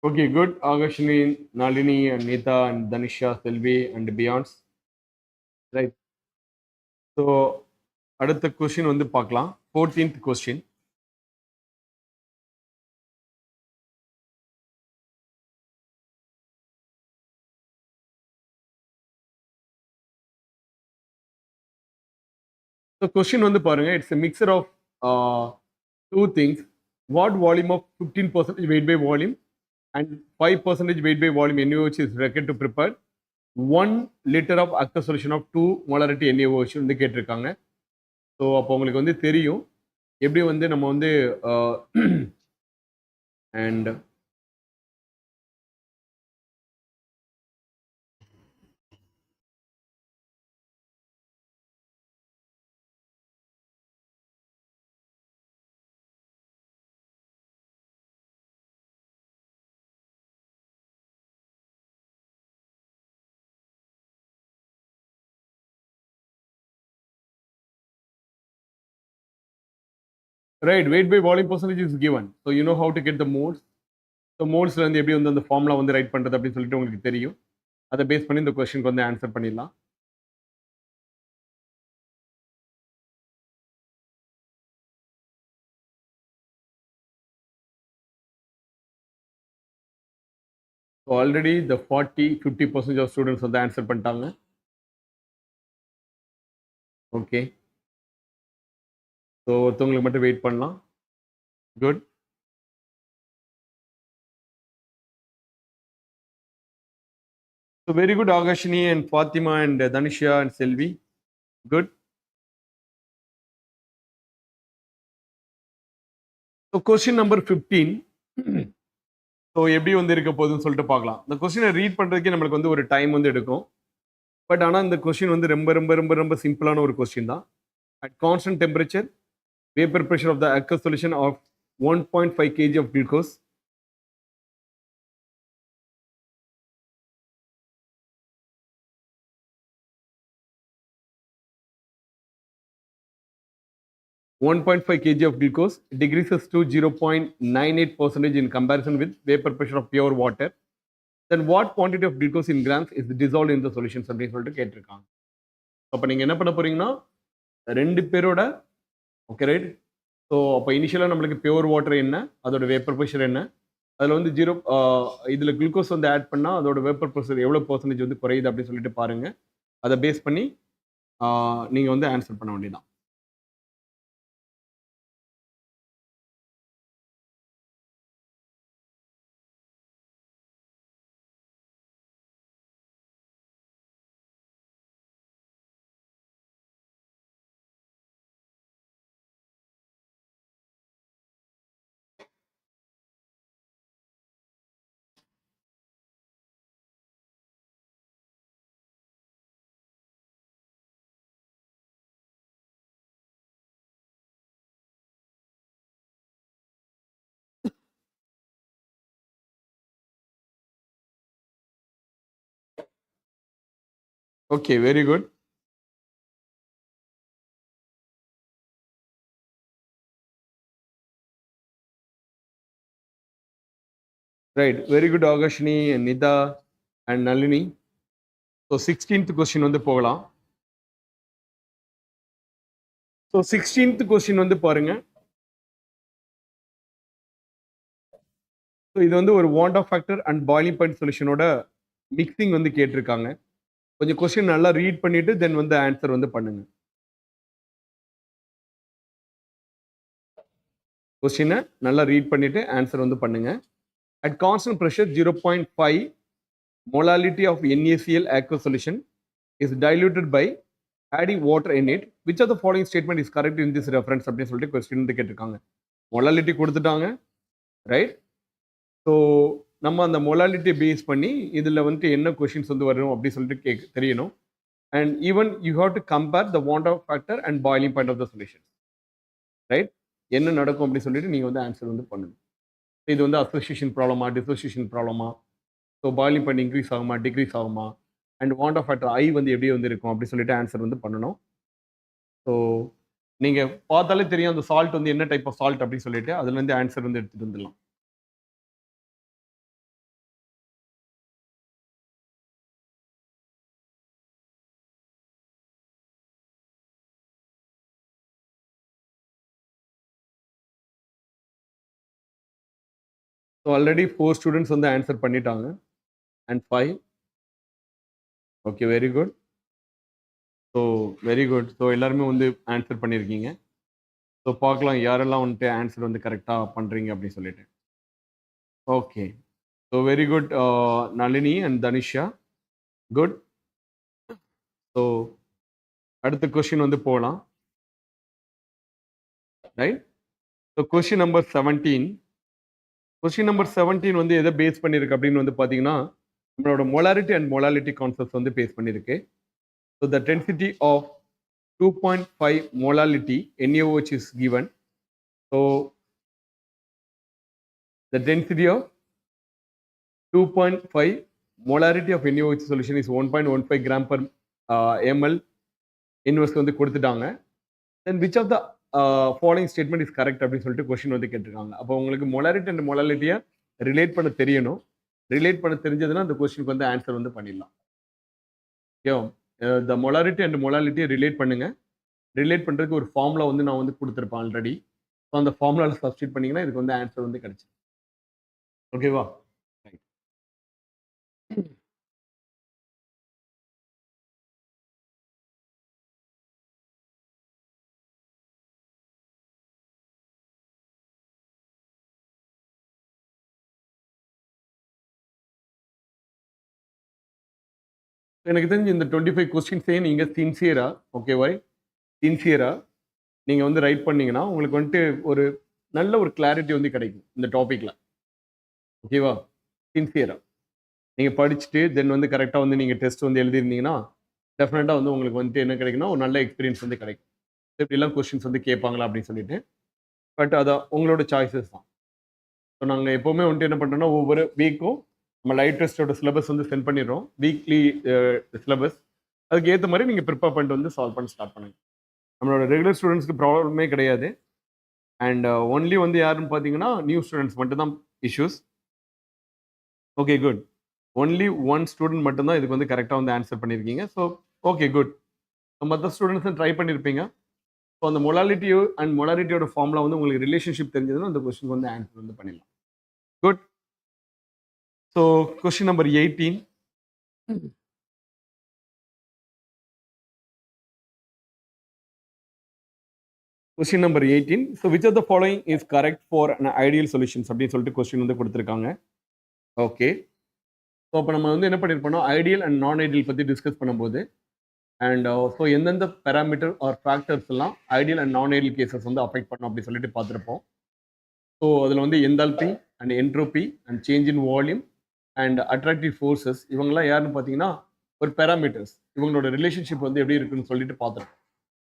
Okay, good. Agashini, Nalini, and Neeta, and Danisha, Selvi, and beyonds. Right. So, அடுத்த கொஸ்டின் வந்து பார்க்கலாம். 14th question. ஸோ கொஸ்டின் வந்து பாருங்க, it's a mixture of two things. What volume of 15% weight by volume and 5% weight by volume NaOH is required to prepare 1 liter of aqueous solution of 2 molarity NaOH வந்து கேட்டிருக்காங்க. So அப்போ உங்களுக்கு வந்து தெரியும் எப்படி வந்து நம்ம வந்து and right, weight by volume percentage is given. So you know how to get the moles. So மோல்ஸ்ல இருந்து எப்படி வந்து அந்த ஃபார்முலா வந்து ரைட் பண்ணுறது அப்படின்னு சொல்லிட்டு உங்களுக்கு தெரியும். அதை பேஸ் பண்ணி இந்த கொஸ்டினுக்கு வந்து ஆன்சர் பண்ணிடலாம். ஸோ ஆல்ரெடி இந்த 40-50% ஆஃப் ஸ்டூடெண்ட்ஸ் வந்து ஆன்சர் பண்ணிட்டாங்க. ஓகே. ஸோ ஒருத்தவங்களுக்கு மட்டும் வெயிட் பண்ணலாம். Good. So very good, Agashini and Fatima and Danisha and Selvi. Good. So question number 15. So எப்படி வந்து இருக்க போகுதுன்னு சொல்லிட்டு பார்க்கலாம். இந்த கொஸ்டினை ரீட் பண்ணுறதுக்கே நம்மளுக்கு வந்து ஒரு டைம் வந்து எடுக்கும். பட் ஆனால் இந்த கொஸ்டின் வந்து ரொம்ப ரொம்ப ரொம்ப ரொம்ப சிம்பிளான ஒரு கொஸ்டின் தான். At constant temperature vapour pressure of the aqueous solution of 1.5 kg of glucose 1.5 kg of glucose decreases to 0.98% in comparison with vapor pressure of pure water. Then what quantity of glucose in grams is dissolved in the solutions அப்படின்னு சொல்லிட்டு கேட்டிருக்காங்க. அப்போ நீங்கள் என்ன பண்ண போறீங்கன்னா, ரெண்டு பேரோட ஓகே ரைட். ஸோ அப்போ இனிஷியலாக நம்மளுக்கு பியூர் வாட்டர் என்ன, அதோட வேப்பர் ப்ரெஷர் என்ன, அதில் வந்து இதில் குளுக்கோஸ் வந்து ஆட் பண்ணால் அதோட வேப்பர் ப்ரெஷர் எவ்வளோ பர்சன்டேஜ் வந்து குறையுது அப்படின்னு சொல்லிட்டு பாருங்க. அதை பேஸ் பண்ணி நீங்கள் வந்து ஆன்சர் பண்ண வேண்டியதான். Okay, very good. Right, very good Akarshini, Nitha and Nalini. So 16th question வந்து போகலாம். ஸோ 16th கொஸ்டின் வந்து பாருங்க. ஸோ இது வந்து ஒரு van't Hoff factor and boiling point சொல்யூஷனோட மிக்சிங் வந்து கேட்டிருக்காங்க. கொஞ்சம் கொஸ்டின் நல்லா ரீட் பண்ணிட்டு தென் வந்து ஆன்சர் வந்து பண்ணுங்க. கொஸ்டினை நல்லா ரீட் பண்ணிட்டு ஆன்சர் வந்து பண்ணுங்க. At constant pressure 0.5 molality of NaCl aqueous solution is diluted by adding water in it. Which of the following statement is correct in this reference அப்படின்னு சொல்லிட்டு கொஸ்டின் வந்து கேட்டிருக்காங்க. மொலாலிட்டி கொடுத்துட்டாங்க, ரைட்? ஸோ நம்ம அந்த மொலாலிட்டி பேஸ் பண்ணி இதில் வந்துட்டு என்ன கொஷின்ஸ் வந்து வரும் அப்படின்னு சொல்லிட்டு தெரியணும். And even you have to compare the van't Hoff factor and boiling point of the solution, right? என்ன நடக்கும் அப்படின்னு சொல்லிட்டு நீங்கள் வந்து ஆன்சர் வந்து பண்ணணும். இது வந்து அசோசியேஷன் ப்ராப்ளமா, டிசோசியேஷன் ப்ராப்ளமா, ஸோ பாயிலிங் பாயிண்ட் இன்க்ரீஸ் ஆகுமா, டிக்ரீஸ் ஆகுமா, அண்ட் வாண்ட் ஆஃப் ஃபேக்டர் ஐ வந்து எப்படி வந்து இருக்கும் அப்படின்னு சொல்லிட்டு ஆன்சர் வந்து பண்ணணும். ஸோ நீங்கள் பார்த்தாலே தெரியும் அந்த சால்ட் வந்து என்ன டைப் ஆஃப் சால்ட் அப்படின்னு சொல்லிட்டு அதுலேருந்து ஆன்சர் வந்து எடுத்துகிட்டு வந்துடலாம். ஸோ ஆல்ரெடி 4 ஸ்டூடெண்ட்ஸ் வந்து ஆன்சர் பண்ணிட்டாங்க and 5. Okay, very good. So very good. So எல்லாருமே வந்து ஆன்சர் பண்ணியிருக்கீங்க. ஸோ பார்க்கலாம் யாரெல்லாம் வந்துட்டு ஆன்சர் வந்து கரெக்டாக பண்ணுறீங்க அப்படின்னு சொல்லிட்டு. Okay, so very good Nalini and Tanisha, good. So அடுத்த கொஸ்டின் வந்து போகலாம், right? So question number 17. Question number 17 வந்து எதை பேஸ் பண்ணியிருக்கு அப்படின்னு வந்து பார்த்தீங்கன்னா நம்மளோட மொலாரிட்டி அண்ட் மொலாலிட்டி கான்செப்ட் வந்து பேஸ் பண்ணியிருக்கு. So the density of 2.5 molality NaOH is given. So the density of 2.5 molarity of NaOH solution is 1.15 gram per ml inverse வந்து கொடுத்துட்டாங்க. Then which of the following statement is correct அப்படின்னு சொல்லிட்டு question வந்து கேட்டிருக்காங்க. அப்போ உங்களுக்கு molarity and மொலாலிட்டியை relate பண்ண தெரியணும். ரிலேட் பண்ண தெரிஞ்சதுன்னா அந்த கொஸ்டினுக்கு வந்து ஆன்சர் வந்து பண்ணிடலாம். ஓகே, த மொலாரிட்டி அண்ட் மொலாலிட்டியை ரிலேட் பண்ணுங்க. ரிலேட் பண்ணுறதுக்கு ஒரு ஃபார்முலா வந்து நான் வந்து கொடுத்துருப்பேன் ஆல்ரெடி. ஸோ அந்த ஃபார்முலாவில் சப்ஸ்டியூட் பண்ணிங்கன்னா இதுக்கு வந்து ஆன்சர் வந்து கிடைச்சிடும். ஓகேவா? ரைட். எனக்கு தெரிஞ்சு இந்த 25 கொஸ்டின்ஸே நீங்கள் சின்சியராக, ஓகேவா, சின்சியராக நீங்கள் வந்து ரைட் பண்ணீங்கன்னா உங்களுக்கு வந்துட்டு ஒரு நல்ல ஒரு கிளாரிட்டி வந்து கிடைக்கும் இந்த டாப்பிக்கில். ஓகேவா? சின்சியராக நீங்கள் படிச்சுட்டு தென் வந்து கரெக்டாக வந்து நீங்கள் டெஸ்ட் வந்து எழுதிருந்தீங்கன்னா டெஃபினட்டாக வந்து உங்களுக்கு வந்துட்டு என்ன கிடைக்குன்னா ஒரு நல்ல எக்ஸ்பீரியன்ஸ் வந்து கிடைக்கும். எப்படிலாம் கொஸ்டின்ஸ் வந்து கேட்பாங்களா அப்படின்னு சொல்லிட்டு. பட் அதை உங்களோட சாய்ஸஸ் தான். ஸோ நாங்கள் எப்போவுமே வந்துட்டு என்ன பண்ணுறோன்னா ஒவ்வொரு வீக்கும் நம்ம லைவ் டெஸ்ட்டோட சிலபஸ் வந்து சென்ட் பண்ணிடுறோம். வீக்லி சிலபஸ் அதுக்கு ஏற்ற மாதிரி நீங்கள் ப்ரிப்பேர் பண்ணிட்டு வந்து சால்வ் பண்ண ஸ்டார்ட் பண்ணுங்க. நம்மளோட ரெகுலர் ஸ்டூடெண்ட்ஸ்க்கு ப்ராப்ளமே கிடையாது. அண்ட் ஒன்லி வந்து யாருன்னு பார்த்தீங்கன்னா நியூ ஸ்டூடெண்ட்ஸ் மட்டும்தான் issues. Okay, good. Only 1 student மட்டும்தான் இதுக்கு வந்து கரெக்டாக வந்து ஆன்சர் பண்ணியிருக்கீங்க. So okay, good. மற்ற ஸ்டூடெண்ட்ஸும் ட்ரை பண்ணியிருப்பீங்க. ஸோ அந்த மொலாலிட்டியோ அண்ட் மொலாலிட்டியோட ஃபார்முலா வந்து உங்களுக்கு ரிலேஷன்ஷிப் தெரிஞ்சதுன்னா அந்த கொஸ்டின் வந்து ஆன்சர் வந்து பண்ணிடலாம். Good. So question number 18. Question number 18. So which of the following is correct for an ideal solutions அப்படின்னு சொல்லிட்டு கொஸ்டின் வந்து கொடுத்துருக்காங்க. ஓகே, ஸோ அப்போ நம்ம வந்து என்ன பண்ணியிருப்போம்னா ஐடியல் அண்ட் நான் ஐடியல் பற்றி டிஸ்கஸ் பண்ணும்போது அண்ட் ஸோ எந்தெந்த பேராமீட்டர் ஆர் ஃபேக்டர்ஸ் எல்லாம் ஐடியல் அண்ட் நான் ஐடியல் கேசஸ் வந்து அஃபெக்ட் பண்ணோம் அப்படின்னு சொல்லிட்டு பார்த்துருப்போம். ஸோ அதில் வந்து enthalpy and entropy and change in volume and attractive forces இவங்கெல்லாம் யாருன்னு பார்த்தீங்கன்னா ஒரு பேராமீட்டர்ஸ். இவங்களோட ரிலேஷன்ஷிப் வந்து எப்படி இருக்குன்னு சொல்லிட்டு பார்த்துருப்போம்.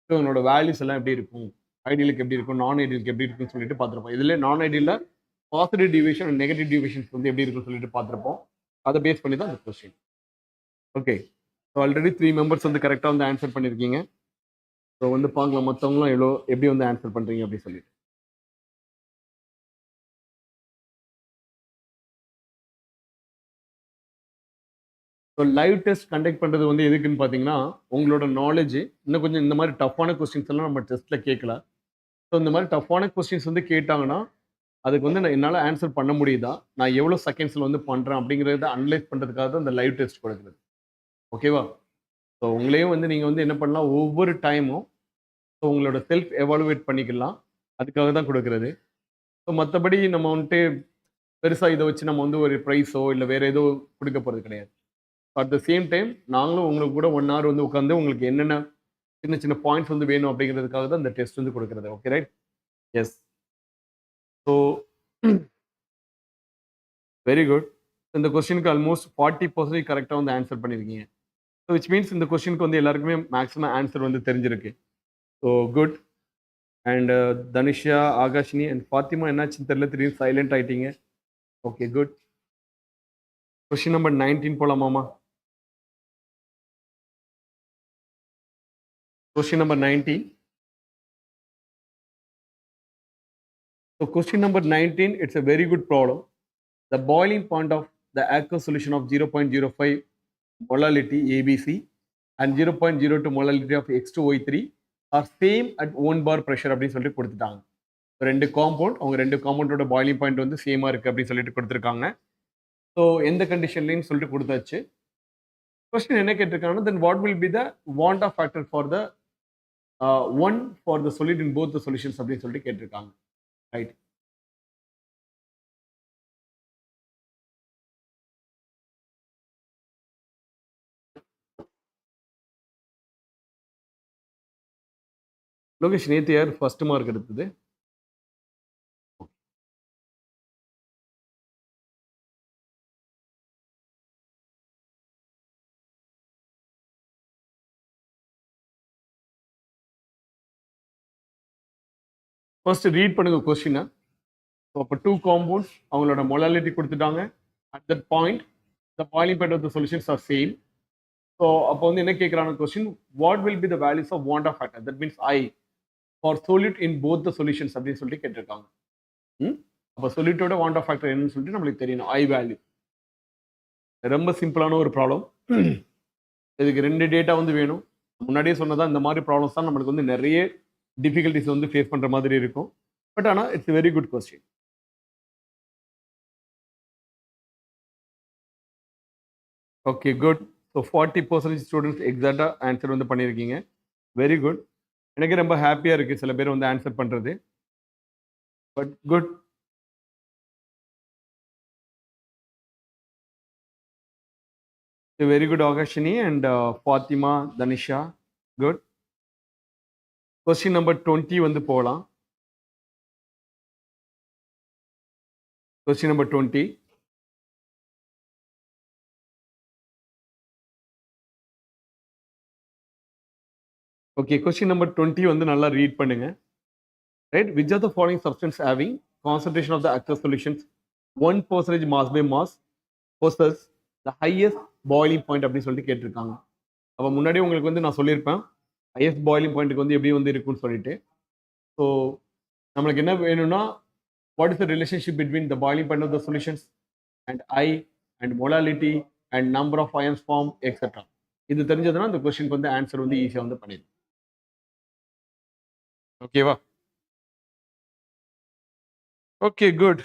ஸோ இவங்களோட வேல்யூஸ் எல்லாம் எப்படி இருக்கும், ஐடியலுக்கு எப்படி இருக்கும், நான் ஐடியலுக்கு எப்படி இருக்குன்னு சொல்லிட்டு பார்த்துருப்போம். இதில் நான் ஐடியலில் positive deviation and negative deviations வந்து எப்படி இருக்குன்னு சொல்லிட்டு பார்த்துருப்போம். அதை பேஸ் பண்ணி தான் அந்த question. Okay, so already 3 members வந்து கரெக்டாக வந்து ஆன்சர் பண்ணியிருக்கீங்க. ஸோ வந்து பார்க்கலாம் மற்றவங்களும் எப்படி வந்து ஆன்சர் பண்ணுறீங்க அப்படின்னு சொல்லிட்டு. ஸோ லைவ் டெஸ்ட் கண்டக்ட் பண்ணுறது வந்து எதுக்குன்னு பார்த்தீங்கன்னா உங்களோட நாலேஜ் இன்னும் கொஞ்சம் இந்த மாதிரி டஃப்பான கொஸ்டின்ஸ் எல்லாம் நம்ம டெஸ்ட்டில் கேட்கலாம். ஸோ இந்த மாதிரி டஃப்பான கொஸ்டின்ஸ் வந்து கேட்டாங்கன்னா அதுக்கு வந்து நான் என்னால் ஆன்சர் பண்ண முடியுதா, நான் எவ்வளோ செகண்ட்ஸில் வந்து பண்ணுறேன் அப்படிங்கிறத அனலைஸ் பண்ணுறதுக்காக தான் இந்த லைவ் டெஸ்ட் கொடுக்குறது. ஓகேவா? ஸோ உங்களையும் வந்து நீங்கள் வந்து என்ன பண்ணலாம், ஒவ்வொரு டைமும் ஸோ உங்களோட செல்ஃப் எவாலுவேட் பண்ணிக்கலாம். அதுக்காக தான் கொடுக்குறது. ஸோ மற்றபடி நம்ம வந்துட்டு பெருசாக இதை வச்சு நம்ம வந்து ஒரு ப்ரைஸோ இல்லை வேறு ஏதோ கொடுக்க போகிறது கிடையாது. அட் த சேம் டைம் நாங்களும் உங்களுக்கு கூட 1 ஹவர் வந்து உட்காந்து உங்களுக்கு என்னென்ன சின்ன சின்ன பாயிண்ட்ஸ் வந்து வேணும் அப்படிங்கிறதுக்காக தான் இந்த டெஸ்ட் வந்து கொடுக்குறது. Okay right? Yes. So very good. இந்த கொஸ்டினுக்கு ஆல்மோஸ்ட் 40% கரெக்டாக வந்து ஆன்சர் பண்ணியிருக்கீங்க. ஸோ விச் மீன்ஸ் இந்த கொஸ்டினுக்கு வந்து எல்லாருக்குமே மேக்ஸிமம் ஆன்சர் வந்து தெரிஞ்சிருக்கு. So good. And Dhanusha, Akashini and Fathima என்னாச்சுன்னு தெரியல, திடீர்னு சைலண்ட் ஆயிட்டீங்க. Okay good. கொஸ்டின் நம்பர் 19 போலாமாமா? Question number 19. So question number 19, it's a very good problem. The boiling point of the aqueous solution of 0.05 molality ABC and 0.02 molality of X2O3 are same at 1 bar pressure அப்படின்னு சொல்லிட்டு கொடுத்துட்டாங்க. ரெண்டு compound, அவங்க ரெண்டு காம்பவுண்டோட boiling point வந்து சேமா இருக்கு அப்படின்னு சொல்லிட்டு கொடுத்துருக்காங்க. ஸோ எந்த கண்டிஷன்லையும் சொல்லிட்டு கொடுத்தாச்சு. கொஸ்டின் என்ன கேட்டிருக்காங்கன்னா, then what will be the van't Hoff factor for the one for the solid in both the solutions அப்படின்னு சொல்லிட்டு கேட்டிருக்காங்க. ரைட். லோகேஷ், நேற்று யார் ஃபர்ஸ்ட் மார்க் எடுத்தது? ஃபர்ஸ்ட் ரீட் பண்ணுங்க கொஸ்டினை. ஸோ அப்போ டூ காம்பவுண்ட்ஸ் அவங்களோட மொலாலிட்டி கொடுத்துட்டாங்க. At that point the boiling point of the solutions are same. So அப்போ வந்து என்ன கேட்குறாங்க question, what will be the values of van't Hoff factor, that means i for solute in both the solutions அப்படின்னு சொல்லிட்டு கேட்டிருக்காங்க. அப்போ சொல்யூட்டோட want Hoff factor என்னன்னு சொல்லிட்டு நம்மளுக்கு தெரியணும். ஐ வேல்யூ. ரொம்ப சிம்பிளான ஒரு ப்ராப்ளம். இதுக்கு ரெண்டு டேட்டா வந்து வேணும். முன்னாடியே சொன்னதா இந்த மாதிரி ப்ராப்ளம்ஸ் தான் நம்மளுக்கு வந்து நிறைய டிஃபிகல்ட்டிஸ் வந்து ஃபேஸ் பண்ணுற மாதிரி இருக்கும். பட் ஆனால் it's very good question. Okay good. So 40% students எக்ஸாக்டாக ஆன்சர் வந்து பண்ணியிருக்கீங்க. Very good. எனக்கு ரொம்ப ஹாப்பியாக இருக்குது சில பேர் வந்து ஆன்சர் பண்ணுறது. But good. Very good Akashini and Fathima, Tanisha. Good. Question number 20 வந்து போகலாம். Question number 20. Okay, question number 20 வந்து நல்லா ரீட் பண்ணுங்க. Right. Which are the following substance having concentration of the aqueous solutions 1% mass by mass poses the highest boiling point அப்படின்னு சொல்லிட்டு கேட்டிருக்காங்க. அப்போ முன்னாடி உங்களுக்கு வந்து நான் சொல்லியிருப்பேன் ஹையஸ்ட் பாயிலிங் பாயிண்ட்டுக்கு வந்து எப்படி வந்து இருக்குன்னு சொல்லிட்டு. ஸோ நம்மளுக்கு என்ன வேணும்னா, what is the relationship between the boiling point of the solutions and I and molality and number of ions formed etc. இது தெரிஞ்சதுன்னா இந்த கொஸ்டினுக்கு வந்து ஆன்சர் வந்து ஈஸியாக வந்து பண்ணிடும். ஓகேவா? Okay good.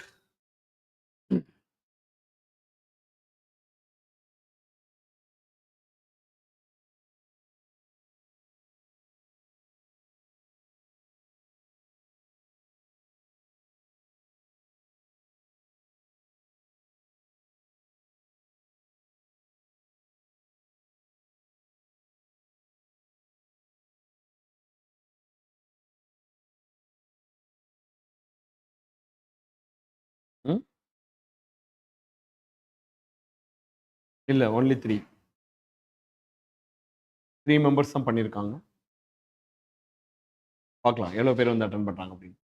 இல்லை, ஒன்லி 3 மெம்பர்ஸ் தான் பண்ணியிருக்காங்க. பார்க்கலாம் எவ்வளோ பேர் வந்து அட்டன் பண்ணுறாங்க அப்படின்னு.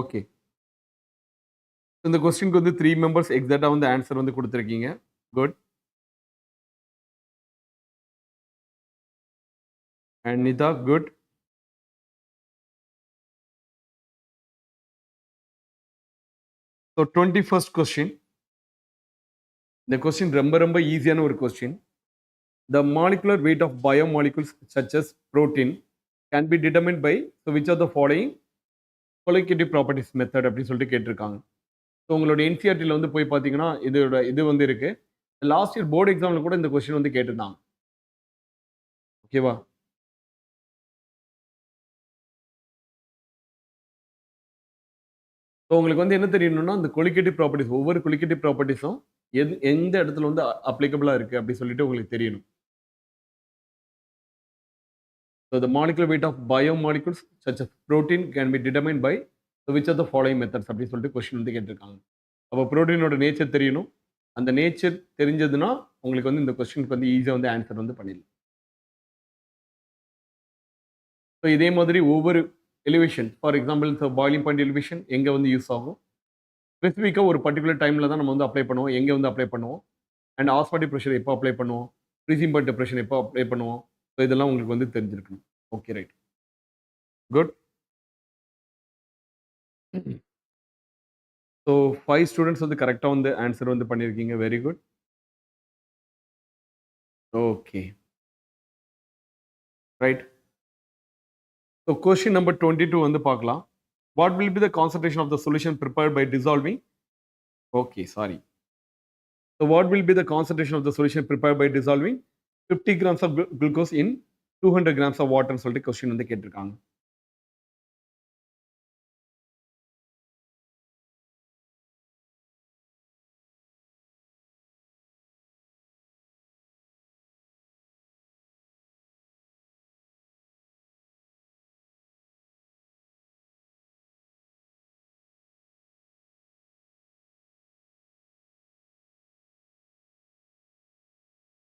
ஓகே, இந்த கொஸ்டினுக்கு வந்து 3 மெம்பர்ஸ் எக்ஸாக்டாக வந்து ஆன்சர் வந்து கொடுத்துருக்கீங்க. Good. And Nida, good. So 21st question. The question ரொம்ப ஈஸியான ஒரு question. The molecular weight of biomolecules such as protein can be determined by which of the following qualitative properties method அப்படின்னு சொல்லிட்டு கேட்டிருக்காங்க. ஸோ உங்களோட என்சிஆர்டியில் வந்து போய் பார்த்தீங்கன்னா இது வந்து இருக்கு. லாஸ்ட் இயர் போர்டு எக்ஸாமில் கூட இந்த கொஸ்டின் வந்து கேட்டிருந்தாங்க. ஓகேவா? ஸோ உங்களுக்கு வந்து என்ன தெரியணும்னா இந்த கொலிகேட்டிவ் ப்ராப்பர்ட்டிஸ் ஒவ்வொரு கொலிகேட்டிவ் ப்ராப்பர்ட்டிஸும் எந்த இடத்துல வந்து அப்ளிகபிளாக இருக்குது அப்படி சொல்லிட்டு உங்களுக்கு தெரியணும். So the molecular weight of biomolecules such as protein can be determined by which of the following methods அப்படி சொல்லிட்டு கொஸ்டின் வந்து கேட்டிருக்காங்க. அப்போ ப்ரோட்டீனோட நேச்சர் தெரியணும். அந்த நேச்சர் தெரிஞ்சதுன்னா உங்களுக்கு வந்து இந்த கொஸ்டினுக்கு வந்து ஈஸியாக வந்து ஆன்சர் வந்து பண்ணிடலாம். ஸோ இதே மாதிரி ஒவ்வொரு elevation for example boiling point elevation எங்கே வந்து யூஸ் ஆகும், ஸ்பெசிஃபிக்காக ஒரு பர்டிகுலர் டைமில் தான் நம்ம வந்து அப்ளை பண்ணுவோம், எங்கே வந்து அப்ளை பண்ணுவோம், அண்ட் ஆஸ்மாட்டிக் ப்ரெஷர் எப்போ அப்ளை பண்ணுவோம், ஃப்ரீசிங் பாயிண்ட் டெப்ரெஷன் எப்போ அப்ளை பண்ணுவோம். ஸோ இதெல்லாம் உங்களுக்கு வந்து தெரிஞ்சிருக்கணும். Okay, right, good. So 5 students வந்து கரெக்டாக வந்து ஆன்சர் வந்து பண்ணியிருக்கீங்க. Very good. Okay, right. So question number 22 வந்து பார்க்கலாம். What will be the concentration of the solution prepared by dissolving? Okay, sorry. So what will be the concentration of the solution prepared by dissolving 50 grams of glucose in 200 grams of வாட்டர்னு சொல்லிட்டு question வந்து கேட்டிருக்காங்க.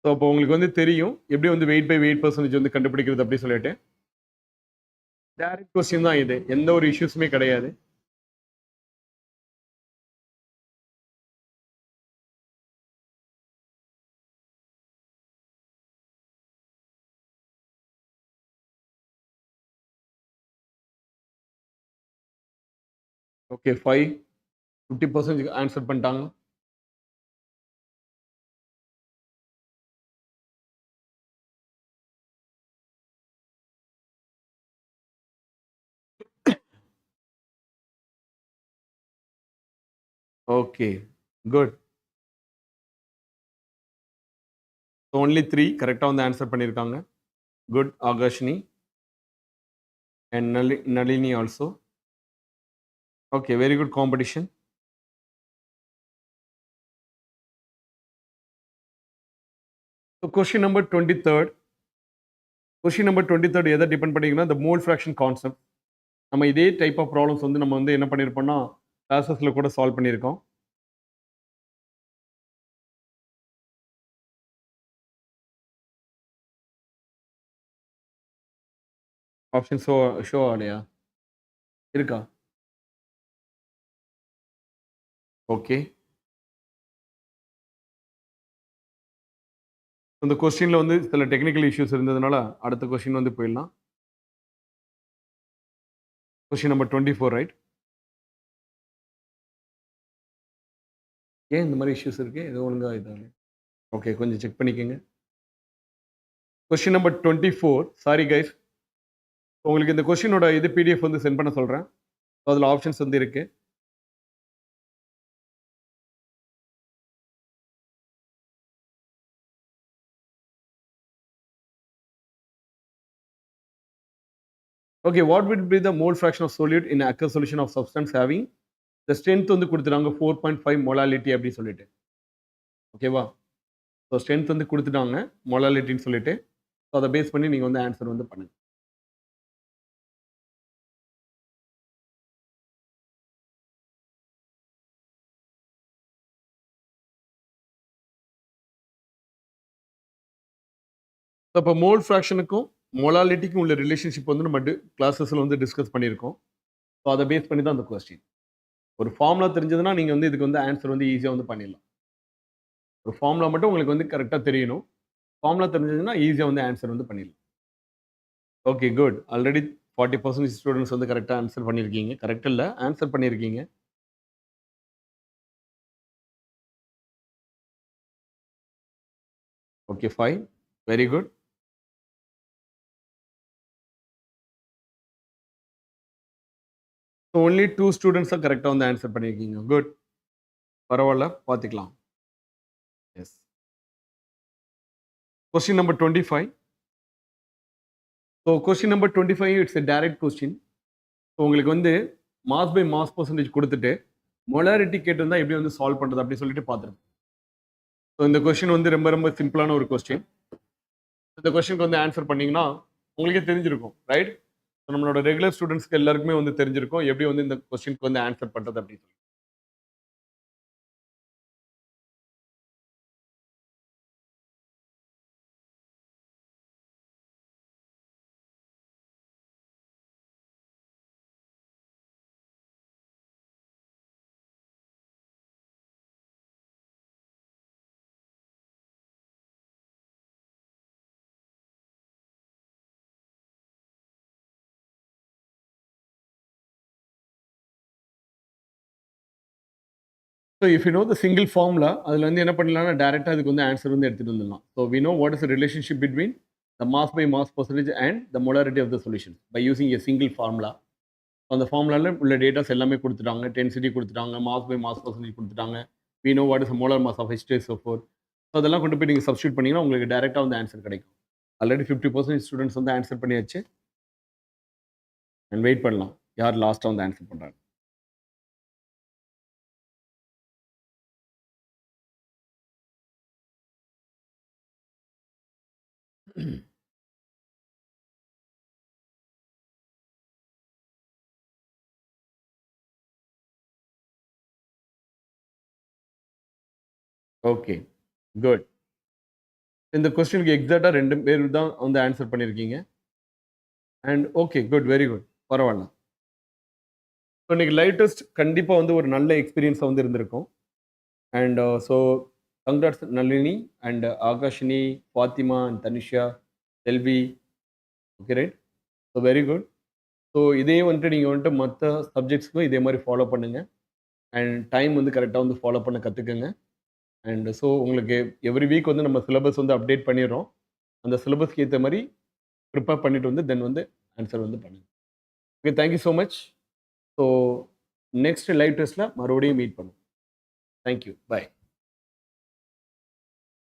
So அப்போ உங்களுக்கு வந்து தெரியும் எப்படி வந்து வெயிட் பை வெயிட் பர்சன்டேஜ் வந்து கண்டுபிடிக்கிறது அப்படி சொல்லிட்டு. டைரக்ட் கொஸ்டின் தான் இது, எந்த ஒரு இஷ்யூஸுமே கிடையாது. ஓகே, 50% ஆன்சர் பண்ணிட்டாங்க. Okay, good. ஒன்லி 3 கரெக்டாக வந்து ஆன்சர் பண்ணியிருக்காங்க. Good Akashini and Nalini also. Okay, very good competition. So question number 23rd. Question number 23rd எதை டிபெண்ட் பண்ணிங்கன்னா இந்த மோல் ஃப்ராக்ஷன் கான்செப்ட். நம்ம இதே டைப் ஆஃப் ப்ராப்ளம்ஸ் வந்து நம்ம வந்து என்ன பண்ணியிருப்போம்னா கிளாஸஸில் கூட சால்வ் பண்ணியிருக்கோம். ஆப்ஷன் ஷோ ஆலையா இருக்கா? ஓகே, இந்த கொஸ்டினில் வந்து சில டெக்னிக்கல் இஷ்யூஸ் இருந்ததுனால அடுத்த கொஸ்டின் வந்து போயிடலாம். Question number 24, right? ஏன் இந்த மாதிரி இஷ்யூஸ் இருக்குது? ஏதோ ஒழுங்காக இதாங்க. ஓகே, கொஞ்சம் செக் பண்ணிக்கோங்க. Question number 24. சாரி கைஸ், உங்களுக்கு இந்த கொஸ்டினோட இது பிடிஎஃப் வந்து சென்ட் பண்ண சொல்கிறேன். அதில் ஆப்ஷன்ஸ் வந்து இருக்குது. Okay, what will be the mole fraction of solute in aqueous solution of substance having the strength வந்து கொடுத்துட்டாங்க 4.5 மொலாலிட்டி அப்படி சொல்லிட்டு. ஓகேவா? ஸோ ஸ்ட்ரென்த் வந்து கொடுத்துட்டாங்க மொலாலிட்டின்னு சொல்லிட்டு. ஸோ அதை பேஸ் பண்ணி நீங்கள் வந்து ஆன்சர் வந்து பண்ணுங்க. ஸோ இப்போ மோல் ஃப்ராக்ஷனுக்கும் மொலாலிட்டிக்கும் உள்ள ரிலேஷன்ஷிப் வந்து நம்ம கிளாஸஸில் வந்து டிஸ்கஸ் பண்ணியிருக்கோம். ஸோ அதை பேஸ் பண்ணி தான் அந்த கொஸ்டின். ஒரு ஃபார்முலா தெரிஞ்சதுன்னா நீங்கள் வந்து இதுக்கு வந்து ஆன்சர் வந்து ஈஸியாக வந்து பண்ணிடலாம். ஒரு ஃபார்முலா மட்டும் உங்களுக்கு வந்து கரெக்டாக தெரியணும். ஃபார்முலா தெரிஞ்சதுன்னா ஈஸியாக வந்து ஆன்சர் வந்து பண்ணிடலாம். Okay good. ஆல்ரெடி 40% ஸ்டூடெண்ட்ஸ் வந்து கரெக்டாக ஆன்சர் பண்ணியிருக்கீங்க. கரெக்ட் இல்லை, ஆன்சர் பண்ணியிருக்கீங்க. Okay fine, very good. So only 2 students தான் கரெக்டாக வந்து ஆன்சர் பண்ணியிருக்கீங்க. குட், பரவாயில்ல, பார்த்துக்கலாம். Yes. Question number 25. So question number 25 it's a direct question. So உங்களுக்கு வந்து மாஸ் பை மாஸ் பர்சன்டேஜ் கொடுத்துட்டு மொலாரிட்டி கேட்டிருந்தா எப்படி வந்து சால்வ் பண்ணுறது அப்படி சொல்லிட்டு பார்த்துருப்போம். ஸோ இந்த கொஸ்டின் வந்து ரொம்ப ரொம்ப சிம்பிளான ஒரு கொஸ்டின். இந்த கொஸ்டினுக்கு வந்து ஆன்சர் பண்ணீங்கன்னா உங்களுக்கே தெரிஞ்சிருக்கும், ரைட்? நம்மளோட ரெகுலர் ஸ்டூடெண்ட்ஸ்க்கு எல்லாருக்குமே வந்து தெரிஞ்சிருக்கும் எப்படி வந்து இந்த கொஸ்டினுக்கு வந்து ஆன்சர் பண்ணுறது அப்படின்னு சொல்லி. So if you know the single formula அதில் வந்து என்ன பண்ணலாம்னா டேரெக்டாக அதுக்கு வந்து ஆன்சர் வந்து எடுத்துகிட்டு வந்துடலாம். So we know what is relationship between the mass by mass percentage and the molarity of the solution by using a single formula. அந்த ஃபார்முலாவில் உள்ள டேட்டாஸ் எல்லாமே கொடுத்துட்டாங்க, டென்சிட்டி கொடுத்துட்டாங்க, மாஸ் பை மாஸ் பர்சன்டேஜ் கொடுத்துட்டாங்க, we know what is molar mass of H2SO4. So அதெல்லாம் கொண்டு போய் நீங்கள் சப்ஸ்டியூட் பண்ணிங்கன்னா உங்களுக்கு டேரெக்டாக வந்து ஆன்சர் கிடைக்கும். ஆல்ரெடி 50% ஸ்டூடெண்ட்ஸ் வந்து ஆன்சர் பண்ணியாச்சு. அண்ட் வெயிட் பண்ணலாம் யார் லாஸ்ட்டாக வந்து ஆன்சர் பண்ணுறாங்க. Okay good. இந்த கொஸ்டினுக்கு எக்ஸாக்டாக 2 பேர் தான் வந்து ஆன்சர் பண்ணியிருக்கீங்க. And okay good, very good, பரவாயில்ல. ஸோ இன்னைக்கு லைவ் டெஸ்ட் கண்டிப்பாக வந்து ஒரு நல்ல எக்ஸ்பீரியன்ஸாக வந்து இருந்திருக்கும். And so congrats Nalini and Akashini, Fathima and Tanisha, Selvi. Okay right, so very good. So இதே வந்துட்டு நீங்கள் வந்துட்டு மற்ற சப்ஜெக்ட்ஸ்க்கும் இதே மாதிரி ஃபாலோ பண்ணுங்கள். அண்ட் டைம் வந்து கரெக்டாக வந்து ஃபாலோ பண்ண கற்றுக்குங்க. அண்ட் ஸோ உங்களுக்கு எவ்ரி வீக் வந்து நம்ம சிலபஸ் வந்து அப்டேட் பண்ணிடுறோம். அந்த சிலபஸ்க்கு ஏற்ற மாதிரி ப்ரிப்பேர் பண்ணிட்டு வந்து தென் வந்து ஆன்சர் வந்து பண்ணுங்கள். Okay, thank you so much. So next live டெஸ்ட்டில் மறுபடியும் மீட் பண்ணுவோம். Thank you, by.